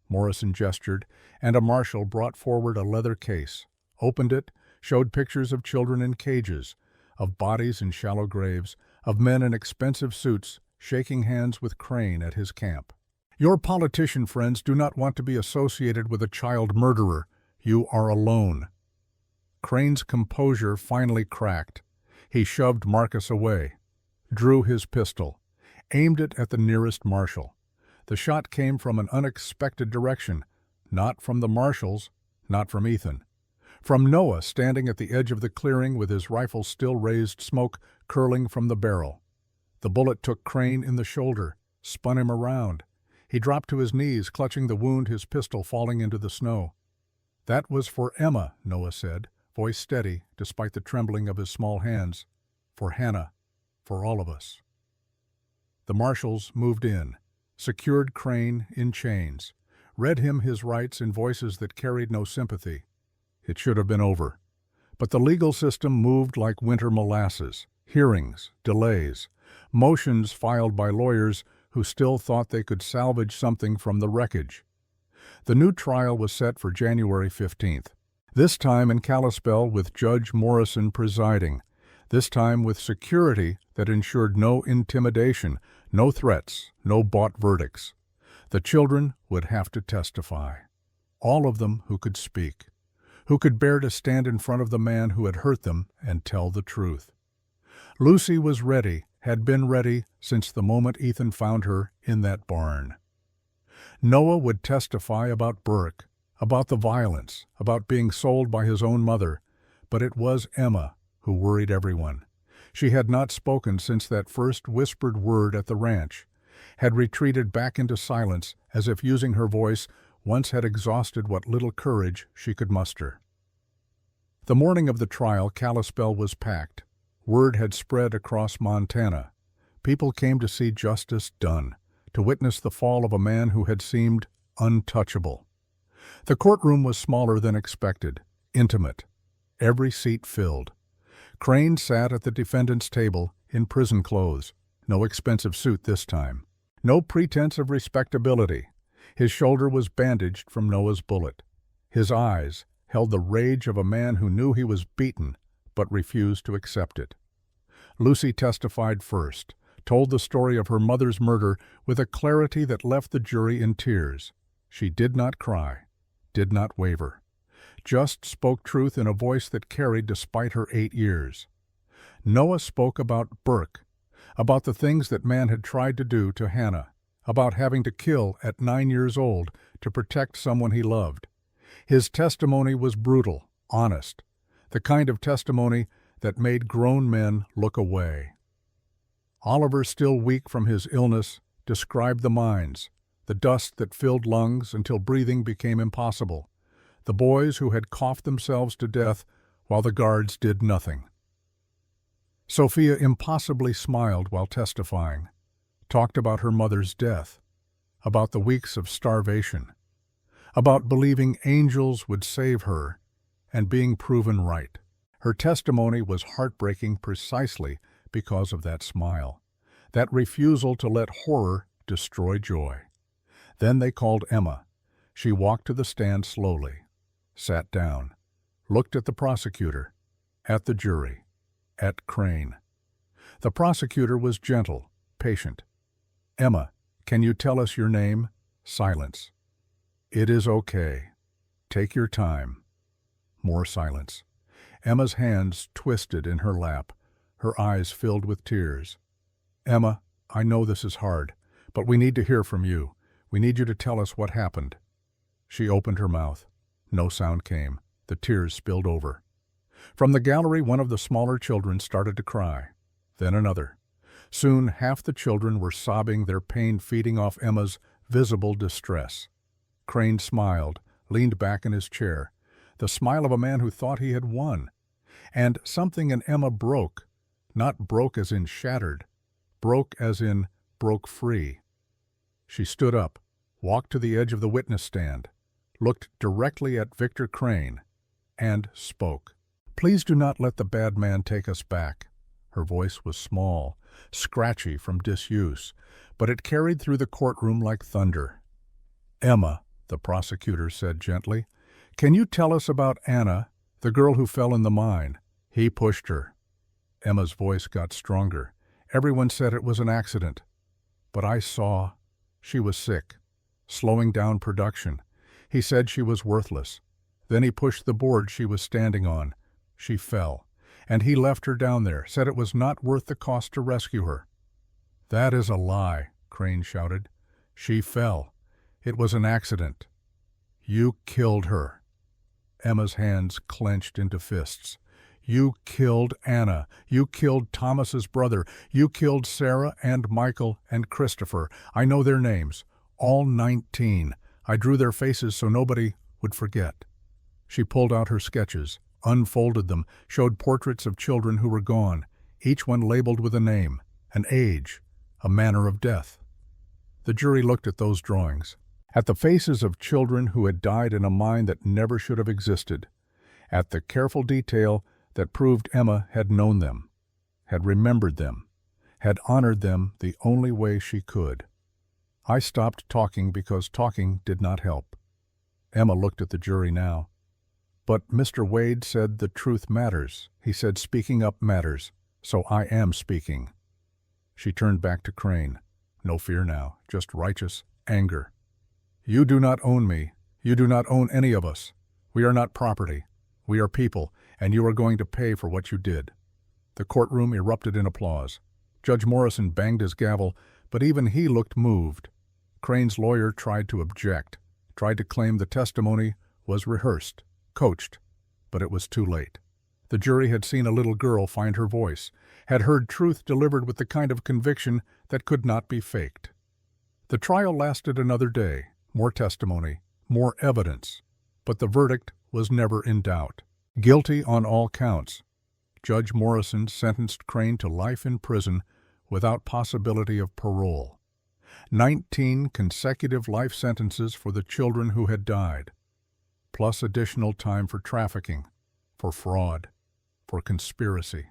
Morrison gestured, and a marshal brought forward a leather case, opened it, showed pictures of children in cages, of bodies in shallow graves, of men in expensive suits shaking hands with Crane at his camp. "Your politician friends do not want to be associated with a child murderer. You are alone." Crane's composure finally cracked. He shoved Marcus away, drew his pistol, aimed it at the nearest marshal. The shot came from an unexpected direction, not from the marshals, not from Ethan. From Noah, standing at the edge of the clearing with his rifle still raised, smoke curling from the barrel. The bullet took Crane in the shoulder, spun him around. He dropped to his knees, clutching the wound, his pistol falling into the snow. "That was for Emma," Noah said, voice steady despite the trembling of his small hands. "For Hannah, for all of us." The marshals moved in, secured Crane in chains, read him his rights in voices that carried no sympathy. It should have been over. But the legal system moved like winter molasses. Hearings, delays, motions filed by lawyers who still thought they could salvage something from the wreckage. The new trial was set for January 15th, this time in Kalispell with Judge Morrison presiding, this time with security that ensured no intimidation, no threats, no bought verdicts. The children would have to testify. All of them who could speak, who could bear to stand in front of the man who had hurt them and tell the truth. Lucy was ready, had been ready since the moment Ethan found her in that barn. Noah would testify about Burke, about the violence, about being sold by his own mother, but it was Emma who worried everyone. She had not spoken since that first whispered word at the ranch, had retreated back into silence as if using her voice once had exhausted what little courage she could muster. The morning of the trial, Kalispell was packed. Word had spread across Montana. People came to see justice done, to witness the fall of a man who had seemed untouchable. The courtroom was smaller than expected, intimate, every seat filled. Crane sat at the defendant's table in prison clothes, no expensive suit this time, no pretense of respectability. His shoulder was bandaged from Noah's bullet. His eyes held the rage of a man who knew he was beaten but refused to accept it. Lucy testified first, told the story of her mother's murder with a clarity that left the jury in tears. She did not cry, did not waver, just spoke truth in a voice that carried despite her 8 years. Noah spoke about Burke, about the things that man had tried to do to Hannah, about having to kill at 9 years old to protect someone he loved. His testimony was brutal, honest, the kind of testimony that made grown men look away. Oliver, still weak from his illness, described the mines, the dust that filled lungs until breathing became impossible, the boys who had coughed themselves to death while the guards did nothing. Sophia impossibly smiled while testifying, talked about her mother's death, about the weeks of starvation, about believing angels would save her and being proven right. Her testimony was heartbreaking precisely because of that smile, that refusal to let horror destroy joy. Then they called Emma. She walked to the stand slowly, sat down, looked at the prosecutor, at the jury, at Crane. The prosecutor was gentle, patient. "Emma, can you tell us your name?" Silence. "It is okay. Take your time." More silence. Emma's hands twisted in her lap, her eyes filled with tears. "Emma, I know this is hard, but we need to hear from you. We need you to tell us what happened." She opened her mouth. No sound came. The tears spilled over. From the gallery, one of the smaller children started to cry. Then another. Soon half the children were sobbing, their pain feeding off Emma's visible distress. Crane smiled, leaned back in his chair, the smile of a man who thought he had won. And something in Emma broke, not broke as in shattered, broke as in broke free. She stood up, walked to the edge of the witness stand, looked directly at Victor Crane, and spoke. "Please do not let the bad man take us back." Her voice was small, scratchy from disuse, but it carried through the courtroom like thunder. "Emma," the prosecutor said gently, "can you tell us about Anna, the girl who fell in the mine? He pushed her." Emma's voice got stronger. "Everyone said it was an accident. But I saw she was sick, slowing down production. He said she was worthless. Then he pushed the board she was standing on. She fell, and he left her down there, said it was not worth the cost to rescue her." "That is a lie," Crane shouted. "She fell. It was an accident. You killed her." Emma's hands clenched into fists. "You killed Anna. You killed Thomas's brother. You killed Sarah and Michael and Christopher. I know their names. All 19. I drew their faces so nobody would forget." She pulled out her sketches, unfolded them, showed portraits of children who were gone, each one labeled with a name, an age, a manner of death. The jury looked at those drawings, at the faces of children who had died in a mine that never should have existed, at the careful detail that proved Emma had known them, had remembered them, had honored them the only way she could. I stopped talking because talking did not help. Emma looked at the jury now. "But Mr. Wade said the truth matters. He said speaking up matters, so I am speaking." She turned back to Crane. No fear now, just righteous anger. "You do not own me. You do not own any of us. We are not property. We are people, and you are going to pay for what you did." The courtroom erupted in applause. Judge Morrison banged his gavel, but even he looked moved. Crane's lawyer tried to object, tried to claim the testimony was rehearsed, coached, but it was too late. The jury had seen a little girl find her voice, had heard truth delivered with the kind of conviction that could not be faked. The trial lasted another day, more testimony, more evidence, but the verdict was never in doubt. Guilty on all counts. Judge Morrison sentenced Crane to life in prison without possibility of parole. 19 consecutive life sentences for the children who had died, plus additional time for trafficking, for fraud, for conspiracy.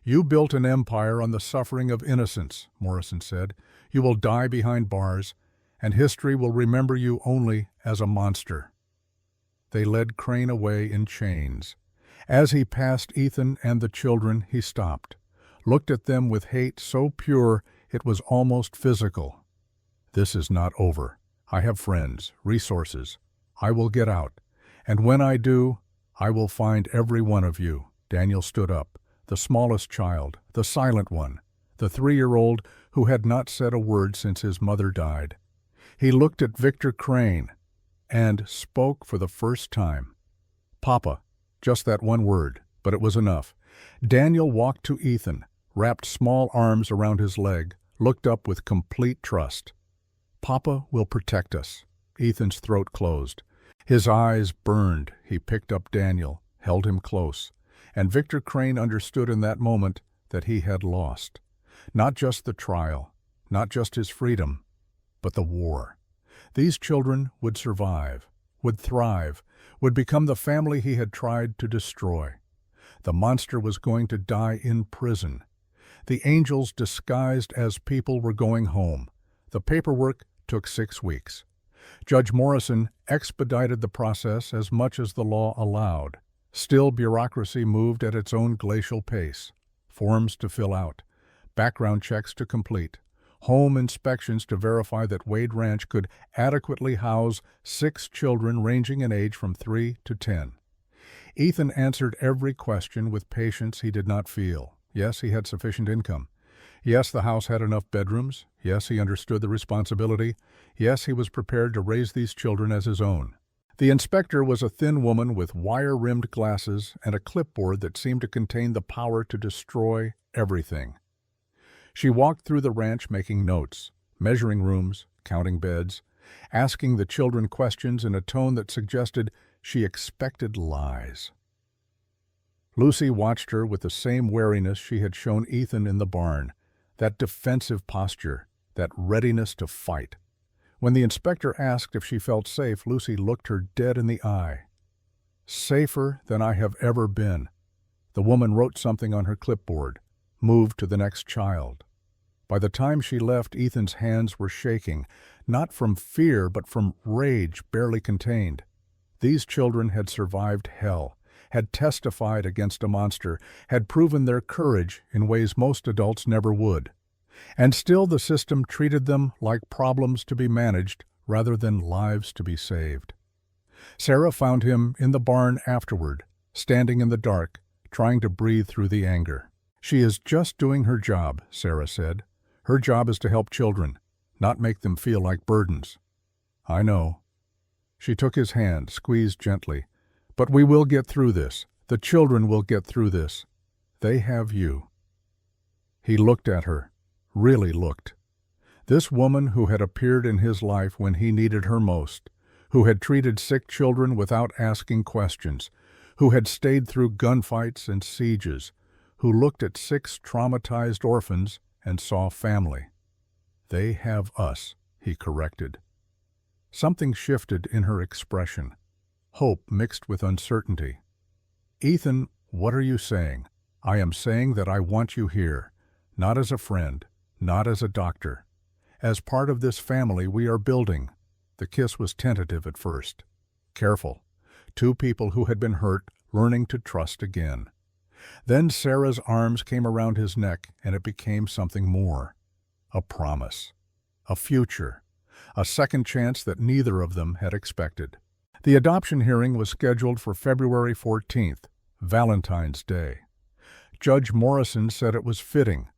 "You built an empire on the suffering of innocence," Morrison said. "You will die behind bars, and history will remember you only as a monster." They led Crane away in chains. As he passed Ethan and the children, he stopped, looked at them with hate so pure it was almost physical. "This is not over. I have friends, resources. I will get out. And when I do, I will find every one of you." Daniel stood up, the smallest child, the silent one, the 3-year-old who had not said a word since his mother died. He looked at Victor Crane and spoke for the first time. "Papa," just that one word, but it was enough. Daniel walked to Ethan, wrapped small arms around his leg, looked up with complete trust. "Papa will protect us." Ethan's throat closed. His eyes burned. He picked up Daniel, held him close, and Victor Crane understood in that moment that he had lost. Not just the trial, not just his freedom, but the war. These children would survive, would thrive, would become the family he had tried to destroy. The monster was going to die in prison. The angels disguised as people were going home. The paperwork took 6 weeks. Judge Morrison expedited the process as much as the law allowed. Still, bureaucracy moved at its own glacial pace. forms to fill out, background checks to complete, home inspections to verify that Wade Ranch could adequately house 6 children ranging in age from 3 to 10. Ethan answered every question with patience he did not feel. Yes, he had sufficient income. Yes, the house had enough bedrooms. Yes, he understood the responsibility. Yes, he was prepared to raise these children as his own. The inspector was a thin woman with wire-rimmed glasses and a clipboard that seemed to contain the power to destroy everything. She walked through the ranch making notes, measuring rooms, counting beds, asking the children questions in a tone that suggested she expected lies. Lucy watched her with the same wariness she had shown Ethan in the barn, that defensive posture, that readiness to fight. When the inspector asked if she felt safe, Lucy looked her dead in the eye. "Safer than I have ever been." The woman wrote something on her clipboard, moved to the next child. By the time she left, Ethan's hands were shaking, not from fear but from rage barely contained. These children had survived hell, had testified against a monster, had proven their courage in ways most adults never would. And still the system treated them like problems to be managed rather than lives to be saved. Sarah found him in the barn afterward, standing in the dark, trying to breathe through the anger. "She is just doing her job," Sarah said. "Her job is to help children, not make them feel like burdens." "I know." She took his hand, squeezed gently. "But we will get through this. The children will get through this. They have you." He looked at her, really looked. This woman who had appeared in his life when he needed her most, who had treated sick children without asking questions, who had stayed through gunfights and sieges, who looked at 6 traumatized orphans and saw family. "They have us," he corrected. Something shifted in her expression, hope mixed with uncertainty. "Ethan, what are you saying?" "I am saying that I want you here, not as a friend, not as a doctor. As part of this family we are building." The kiss was tentative at first. Careful. 2 people who had been hurt, learning to trust again. Then Sarah's arms came around his neck, and it became something more. A promise. A future. A second chance that neither of them had expected. The adoption hearing was scheduled for February 14th, Valentine's Day. Judge Morrison said it was fitting.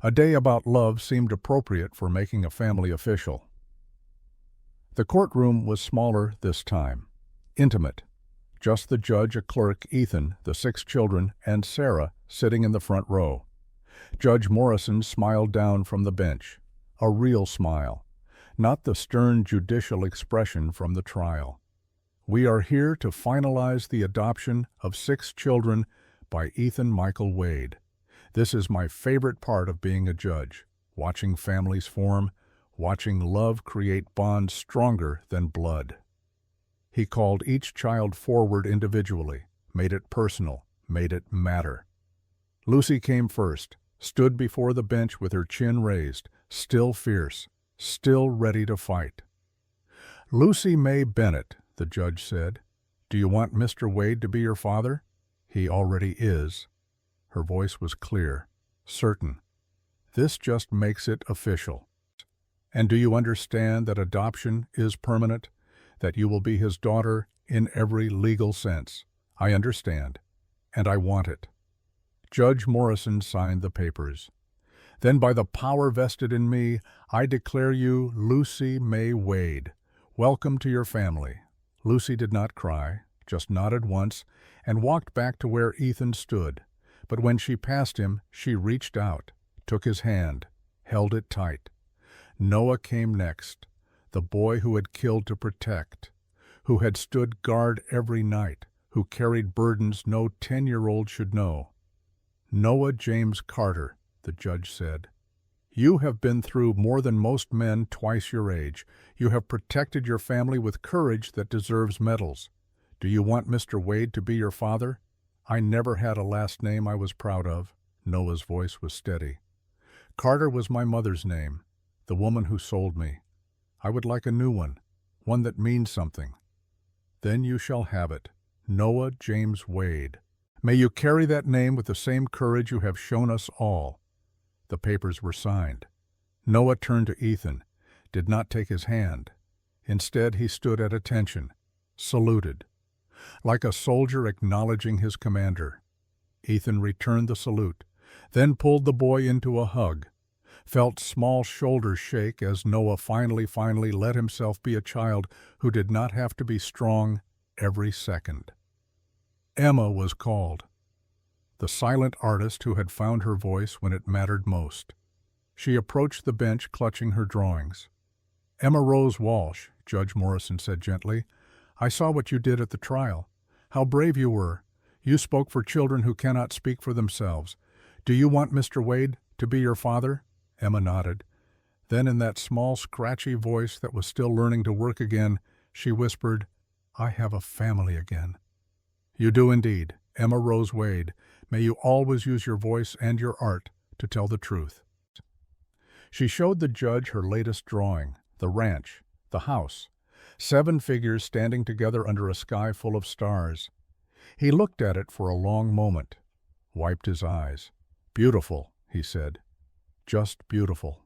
A day about love seemed appropriate for making a family official. The courtroom was smaller this time. Intimate. Just the judge, a clerk, Ethan, the 6 children, and Sarah sitting in the front row. Judge Morrison smiled down from the bench. A real smile. Not the stern judicial expression from the trial. "We are here to finalize the adoption of 6 children by Ethan Michael Wade. This is my favorite part of being a judge, watching families form, watching love create bonds stronger than blood." He called each child forward individually, made it personal, made it matter. Lucy came first, stood before the bench with her chin raised, still fierce, still ready to fight. "Lucy May Bennett," the judge said, "do you want Mr. Wade to be your father?" "He already is." Her voice was clear, certain. "This just makes it official." "And do you understand that adoption is permanent? That you will be his daughter in every legal sense?" "I understand, and I want it." Judge Morrison signed the papers. "Then by the power vested in me, I declare you Lucy May Wade. Welcome to your family." Lucy did not cry, just nodded once, and walked back to where Ethan stood. But when she passed him, she reached out, took his hand, held it tight. Noah came next, the boy who had killed to protect, who had stood guard every night, who carried burdens no 10-year-old should know. "Noah James Carter," the judge said. "You have been through more than most men twice your age. You have protected your family with courage that deserves medals. Do you want Mr. Wade to be your father?" "I never had a last name I was proud of." Noah's voice was steady. "Carter was my mother's name, the woman who sold me. I would like a new one that means something." "Then you shall have it. Noah James Wade." May you carry that name with the same courage you have shown us all." The papers were signed. Noah turned to Ethan, did not take his hand. Instead, he stood at attention, saluted, like a soldier acknowledging his commander. Ethan returned the salute, then pulled the boy into a hug, felt small shoulders shake as Noah finally let himself be a child who did not have to be strong every second. Emma was called, the silent artist who had found her voice when it mattered most. She approached the bench clutching her drawings. "Emma Rose Walsh," Judge Morrison said gently, "I saw what you did at the trial. How brave you were. You spoke for children who cannot speak for themselves. Do you want Mr. Wade to be your father?" Emma nodded. Then in that small, scratchy voice that was still learning to work again, she whispered, "I have a family again." "You do indeed, Emma Rose Wade. May you always use your voice and your art to tell the truth." She showed the judge her latest drawing, the ranch, the house, 7 figures standing together under a sky full of stars. He looked at it for a long moment, wiped his eyes. "Beautiful," he said. "Just beautiful."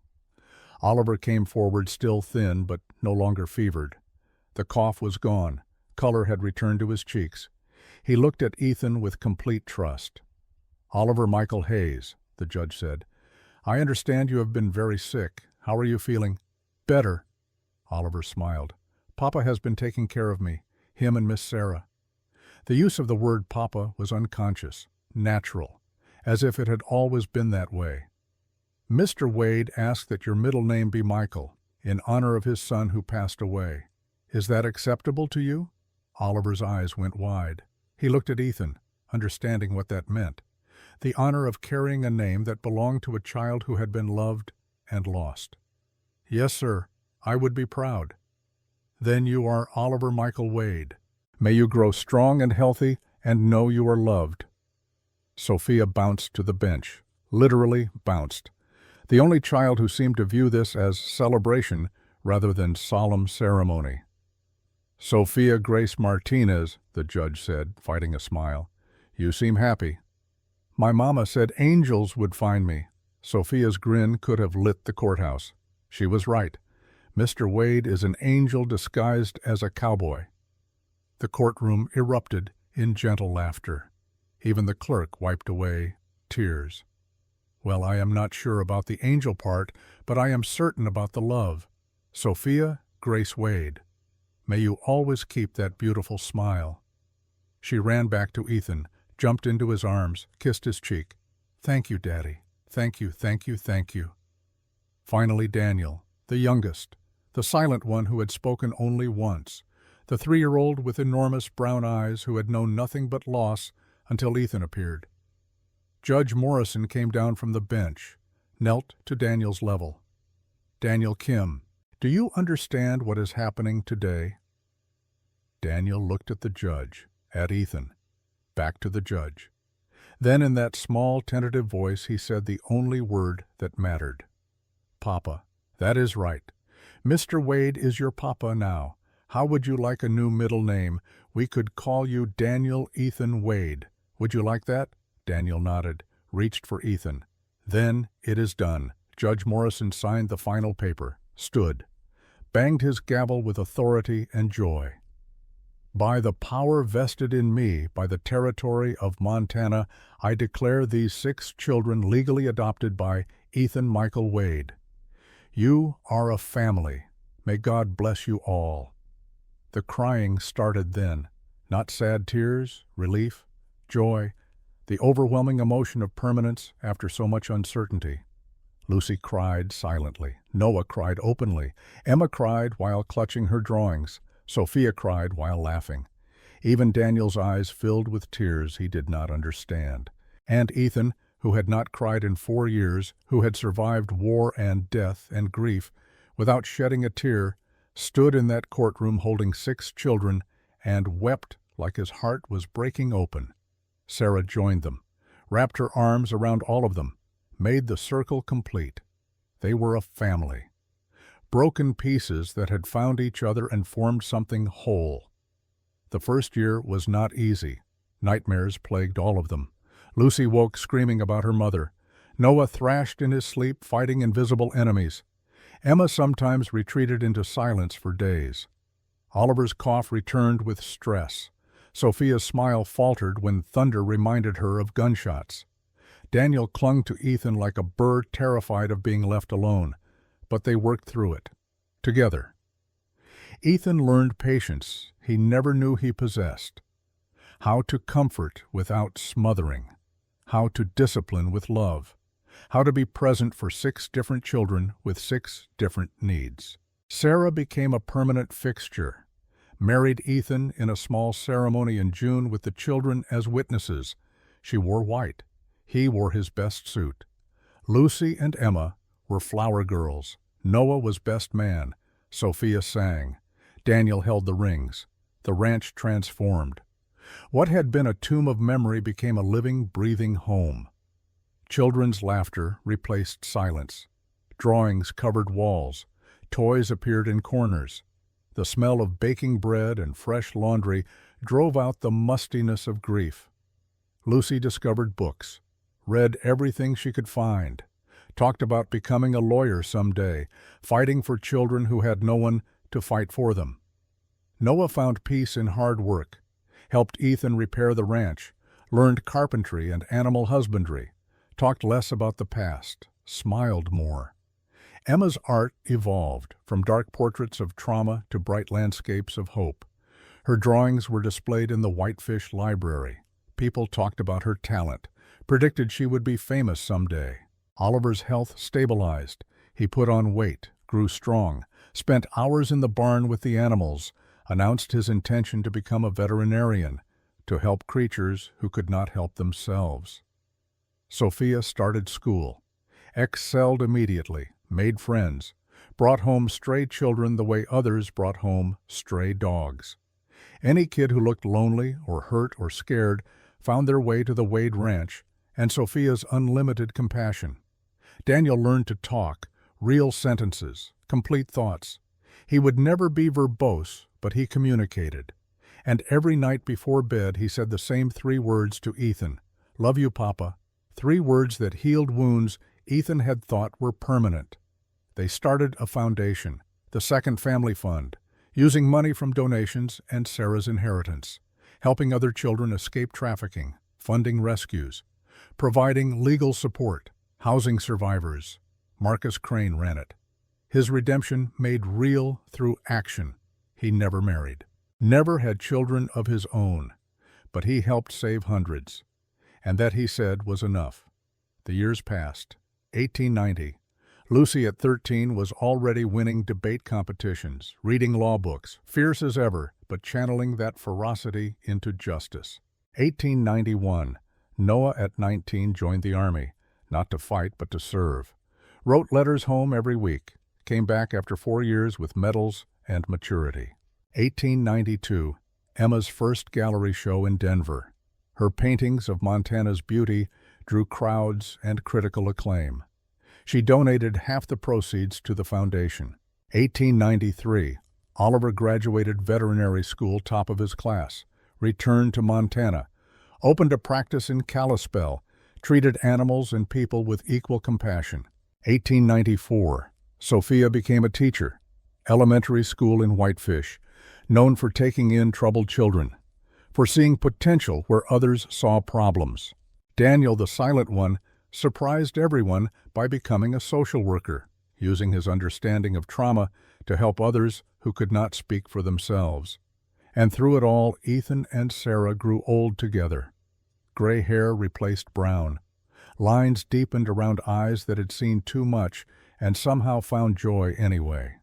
Oliver came forward, still thin but no longer fevered. The cough was gone. Color had returned to his cheeks. He looked at Ethan with complete trust. "Oliver Michael Hayes," the judge said, "I understand you have been very sick. How are you feeling?" "Better." Oliver smiled. "Papa has been taking care of me, him and Miss Sarah." The use of the word Papa was unconscious, natural, as if it had always been that way. "Mr. Wade asked that your middle name be Michael, in honor of his son who passed away. Is that acceptable to you?" Oliver's eyes went wide. He looked at Ethan, understanding what that meant. The honor of carrying a name that belonged to a child who had been loved and lost. "Yes, sir. I would be proud." "Then you are Oliver Michael Wade. May you grow strong and healthy and know you are loved." Sophia bounced to the bench, literally bounced, the only child who seemed to view this as celebration rather than solemn ceremony. "Sophia Grace Martinez," the judge said, fighting a smile. "You seem happy." "My mama said angels would find me." Sophia's grin could have lit the courthouse. She was right. Mr. Wade is an angel disguised as a cowboy. The courtroom erupted in gentle laughter. Even the clerk wiped away tears. "Well, I am not sure about the angel part, but I am certain about the love. Sophia Grace Wade, may you always keep that beautiful smile." She ran back to Ethan, jumped into his arms, kissed his cheek. "Thank you, Daddy. Thank you, thank you, thank you." Finally Daniel, the youngest, the silent one who had spoken only once, the 3-year-old with enormous brown eyes who had known nothing but loss until Ethan appeared. Judge Morrison came down from the bench, knelt to Daniel's level. "Daniel Kim, do you understand what is happening today?" Daniel looked at the judge, at Ethan, back to the judge. Then in that small, tentative voice he said the only word that mattered. "Papa, that is right. Mr. Wade is your papa now. How would you like a new middle name? We could call you Daniel Ethan Wade. Would you like that?" Daniel nodded, reached for Ethan. "Then it is done." Judge Morrison signed the final paper, stood, banged his gavel with authority and joy. "By the power vested in me by the territory of Montana, I declare these 6 children legally adopted by Ethan Michael Wade. You are a family. May God bless you all." The crying started then, not sad tears, relief, joy, the overwhelming emotion of permanence after so much uncertainty. Lucy cried silently. Noah cried openly. Emma cried while clutching her drawings. Sophia cried while laughing. Even Daniel's eyes filled with tears he did not understand. And Ethan, who had not cried in 4 years, who had survived war and death and grief without shedding a tear, stood in that courtroom holding 6 children and wept like his heart was breaking open. Sarah joined them, wrapped her arms around all of them, made the circle complete. They were a family. Broken pieces that had found each other and formed something whole. The first year was not easy, Nightmares plagued all of them. Lucy woke screaming about her mother. Noah thrashed in his sleep, fighting invisible enemies. Emma sometimes retreated into silence for days. Oliver's cough returned with stress. Sophia's smile faltered when thunder reminded her of gunshots. Daniel clung to Ethan like a bird terrified of being left alone, but they worked through it. Together. Ethan learned patience he never knew he possessed. How to comfort without smothering. How to discipline with love. How to be present for 6 different children with 6 different needs. Sarah became a permanent fixture. Married Ethan in a small ceremony in June with the children as witnesses. She wore white. He wore his best suit. Lucy and Emma were flower girls. Noah was best man. Sophia sang. Daniel held the rings. The ranch transformed. What had been a tomb of memory became a living, breathing home. Children's laughter replaced silence. Drawings covered walls. Toys appeared in corners. The smell of baking bread and fresh laundry drove out the mustiness of grief. Lucy discovered books, read everything she could find, talked about becoming a lawyer someday, fighting for children who had no one to fight for them. Noah found peace in hard work, helped Ethan repair the ranch, learned carpentry and animal husbandry, talked less about the past, smiled more. Emma's art evolved, from dark portraits of trauma to bright landscapes of hope. Her drawings were displayed in the Whitefish Library. People talked about her talent, predicted she would be famous someday. Oliver's health stabilized. He put on weight, grew strong, spent hours in the barn with the animals, announced his intention to become a veterinarian, to help creatures who could not help themselves. Sophia started school, excelled immediately, made friends, brought home stray children the way others brought home stray dogs. Any kid who looked lonely or hurt or scared found their way to the Wade Ranch and Sophia's unlimited compassion. Daniel learned to talk, real sentences, complete thoughts. He would never be verbose, but he communicated. And every night before bed he said the same 3 words to Ethan, "Love you, Papa." 3 words that healed wounds Ethan had thought were permanent. They started a foundation, the Second Family Fund, using money from donations and Sarah's inheritance, helping other children escape trafficking, funding rescues, providing legal support, housing survivors. Marcus Crane ran it. His redemption made real through action. He never married, never had children of his own, but he helped save hundreds. And that, he said, was enough. The years passed. 1890. Lucy at 13 was already winning debate competitions, reading law books, fierce as ever, but channeling that ferocity into justice. 1891. Noah at 19 joined the Army, not to fight but to serve. Wrote letters home every week, came back after 4 years with medals and maturity. 1892. Emma's first gallery show in Denver. Her paintings of Montana's beauty drew crowds and critical acclaim. She donated half the proceeds to the foundation. 1893. Oliver graduated veterinary school top of his class, returned to Montana, opened a practice in Kalispell, treated animals and people with equal compassion. 1894. Sophia became a teacher, elementary school in Whitefish, known for taking in troubled children, for seeing potential where others saw problems. Daniel, the silent one, surprised everyone by becoming a social worker, using his understanding of trauma to help others who could not speak for themselves. And through it all, Ethan and Sarah grew old together. Gray hair replaced brown. Lines deepened around eyes that had seen too much and somehow found joy anyway.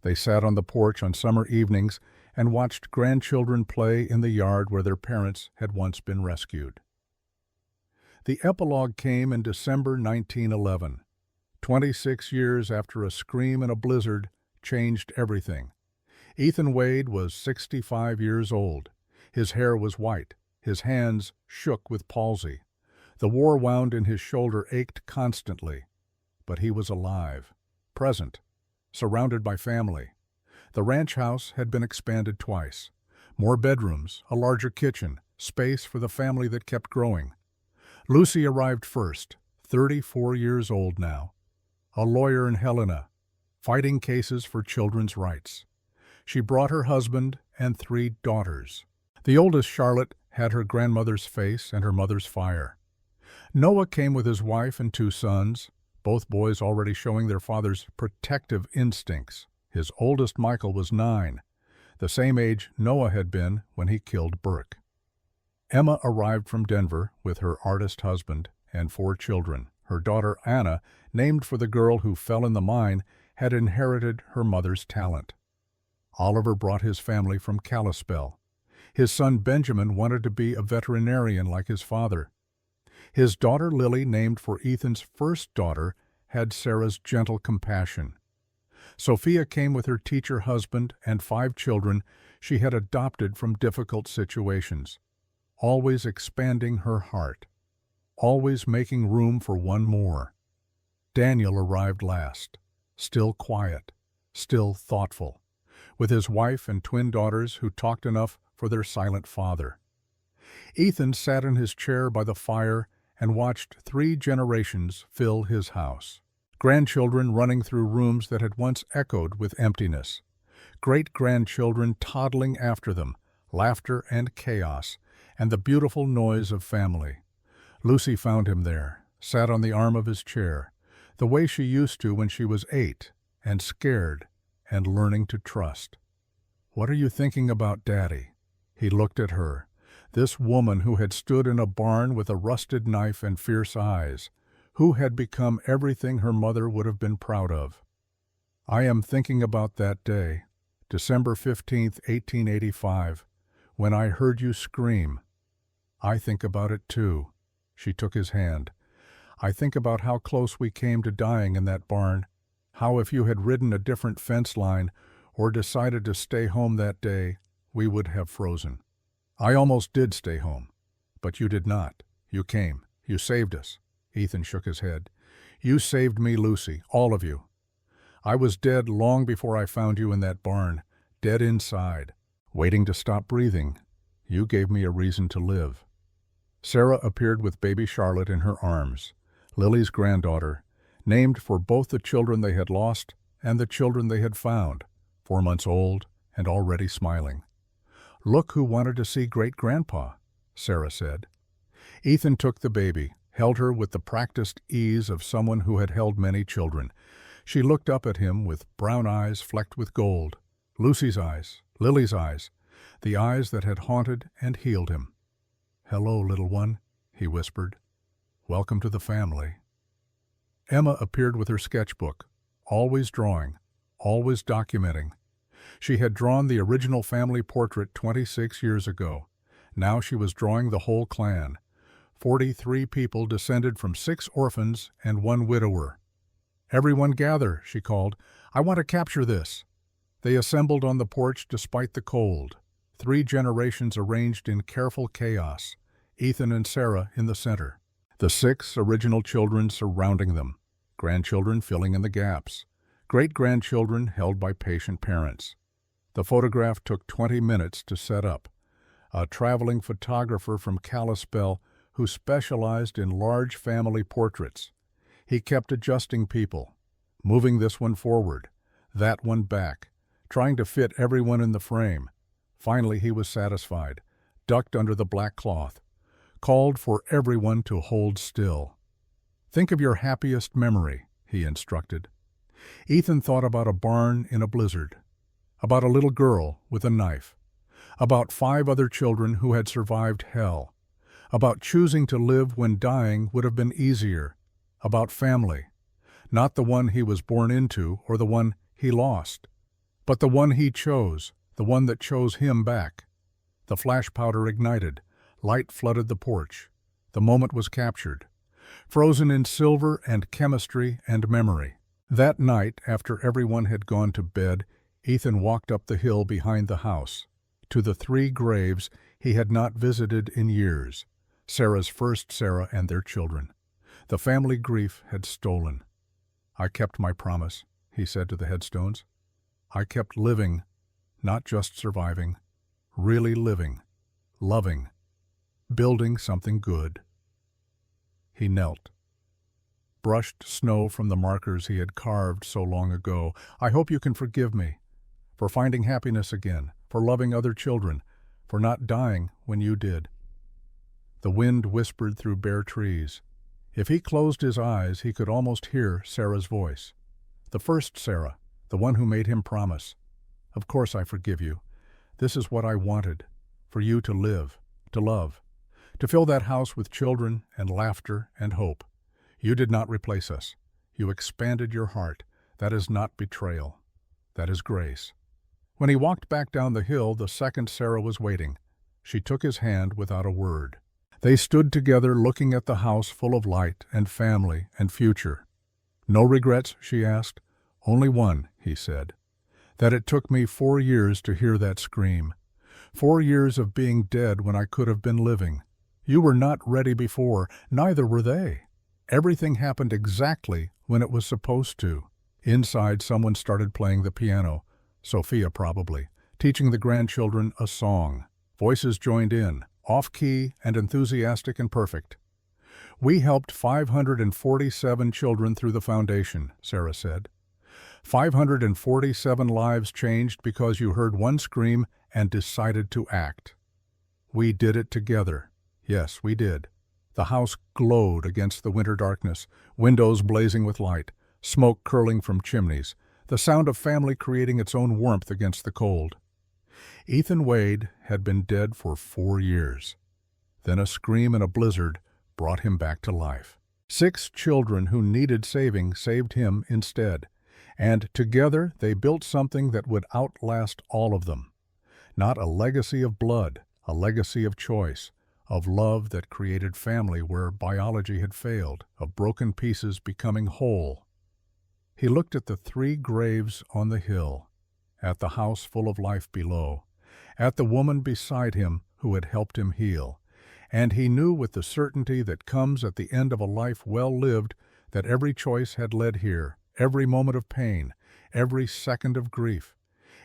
They sat on the porch on summer evenings and watched grandchildren play in the yard where their parents had once been rescued. The epilogue came in December 1911. 26 years after a scream in a blizzard changed everything. Ethan Wade was 65 years old. His hair was white. His hands shook with palsy. The war wound in his shoulder ached constantly. But he was alive, present, surrounded by family. The ranch house had been expanded twice. More bedrooms, a larger kitchen, space for the family that kept growing. Lucy arrived first, 34 years old now, a lawyer in Helena, fighting cases for children's rights. She brought her husband and 3 daughters. The oldest, Charlotte, had her grandmother's face and her mother's fire. Noah came with his wife and 2 sons, both boys already showing their father's protective instincts. His oldest, Michael, was 9, the same age Noah had been when he killed Burke. Emma arrived from Denver with her artist husband and 4 children. Her daughter Anna, named for the girl who fell in the mine, had inherited her mother's talent. Oliver brought his family from Kalispell. His son Benjamin wanted to be a veterinarian like his father. His daughter Lily, named for Ethan's first daughter, had Sarah's gentle compassion. Sophia came with her teacher husband and 5 children she had adopted from difficult situations, always expanding her heart, always making room for one more. Daniel arrived last, still quiet, still thoughtful, with his wife and twin daughters who talked enough for their silent father. Ethan sat in his chair by the fire and watched 3 generations fill his house. Grandchildren running through rooms that had once echoed with emptiness. Great-grandchildren toddling after them, laughter and chaos, and the beautiful noise of family. Lucy found him there, sat on the arm of his chair, the way she used to when she was 8, and scared and learning to trust. "What are you thinking about, Daddy?" He looked at her, this woman who had stood in a barn with a rusted knife and fierce eyes, who had become everything her mother would have been proud of. "I am thinking about that day, December 15th, 1885, when I heard you scream. I think about it too." She took his hand. "I think about how close we came to dying in that barn, how if you had ridden a different fence line or decided to stay home that day, we would have frozen. I almost did stay home, but you did not. You came. You saved us." Ethan shook his head. "You saved me, Lucy, all of you. I was dead long before I found you in that barn, dead inside, waiting to stop breathing. You gave me a reason to live." Sarah appeared with baby Charlotte in her arms, Lily's granddaughter, named for both the children they had lost and the children they had found, 4 months old and already smiling. "Look who wanted to see great-grandpa," Sarah said. Ethan took the baby, held her with the practiced ease of someone who had held many children. She looked up at him with brown eyes flecked with gold, Lucy's eyes, Lily's eyes, the eyes that had haunted and healed him. "Hello, little one," he whispered. "Welcome to the family." Emma appeared with her sketchbook, always drawing, always documenting. She had drawn the original family portrait 26 years ago. Now she was drawing the whole clan. 43 people descended from 6 orphans and 1 widower. "Everyone gather," she called. "I want to capture this." They assembled on the porch despite the cold. 3 generations arranged in careful chaos, Ethan and Sarah in the center. The 6 original children surrounding them, grandchildren filling in the gaps, great-grandchildren held by patient parents. The photograph took 20 minutes to set up. A traveling photographer from Kalispell who specialized in large family portraits. He kept adjusting people, moving this one forward, that one back, trying to fit everyone in the frame. Finally he was satisfied, ducked under the black cloth, called for everyone to hold still. "Think of your happiest memory," he instructed. Ethan thought about a barn in a blizzard, about a little girl with a knife, about 5 other children who had survived hell, about choosing to live when dying would have been easier, about family, not the one he was born into or the one he lost, but the one he chose, the one that chose him back. The flash powder ignited, light flooded the porch. The moment was captured, frozen in silver and chemistry and memory. That night, after everyone had gone to bed, Ethan walked up the hill behind the house, to the 3 graves he had not visited in years, Sarah's first Sarah and their children. The family grief had stolen. "I kept my promise," he said to the headstones. "I kept living, not just surviving, really living, loving, building something good. He knelt, brushed snow from the markers he had carved so long ago. I hope you can forgive me for finding happiness again, for loving other children, for not dying when you did. The wind whispered through bare trees. If he closed his eyes, he could almost hear Sarah's voice. The first Sarah, the one who made him promise. Of course I forgive you. This is what I wanted, for you to live, to love, to fill that house with children and laughter and hope. You did not replace us. You expanded your heart. That is not betrayal. That is grace. When he walked back down the hill, the second Sarah was waiting. She took his hand without a word. They stood together looking at the house full of light and family and future. No regrets, she asked. Only one, he said. That it took me 4 years to hear that scream. 4 years of being dead when I could have been living. You were not ready before, neither were they. Everything happened exactly when it was supposed to. Inside, someone started playing the piano, Sophia probably, teaching the grandchildren a song. Voices joined in, off-key and enthusiastic and perfect. We helped 547 children through the foundation, Sarah said. 547 lives changed because you heard one scream and decided to act. We did it together. Yes, we did. The house glowed against the winter darkness, windows blazing with light, smoke curling from chimneys, the sound of family creating its own warmth against the cold. Ethan Wade had been dead for 4 years. Then a scream in a blizzard brought him back to life. 6 children who needed saving saved him instead, and together they built something that would outlast all of them. Not a legacy of blood, a legacy of choice, of love that created family where biology had failed, of broken pieces becoming whole. He looked at the 3 graves on the hill, at the house full of life below, at the woman beside him who had helped him heal, and he knew with the certainty that comes at the end of a life well lived that every choice had led here, every moment of pain, every second of grief,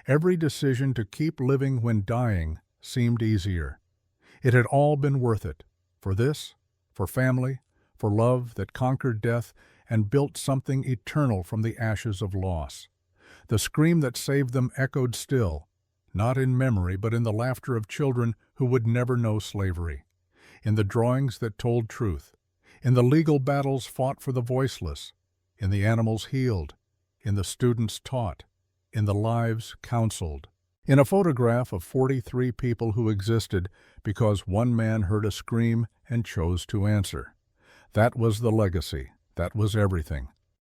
every decision to keep living when dying seemed easier. It had all been worth it, for this, for family, for love that conquered death and built something eternal from the ashes of loss. The scream that saved them echoed still, not in memory but in the laughter of children who would never know slavery, in the drawings that told truth, in the legal battles fought for the voiceless, in the animals healed, in the students taught, in the lives counseled. In a photograph of 43 people who existed because one man heard a scream and chose to answer. That was the legacy. That was everything.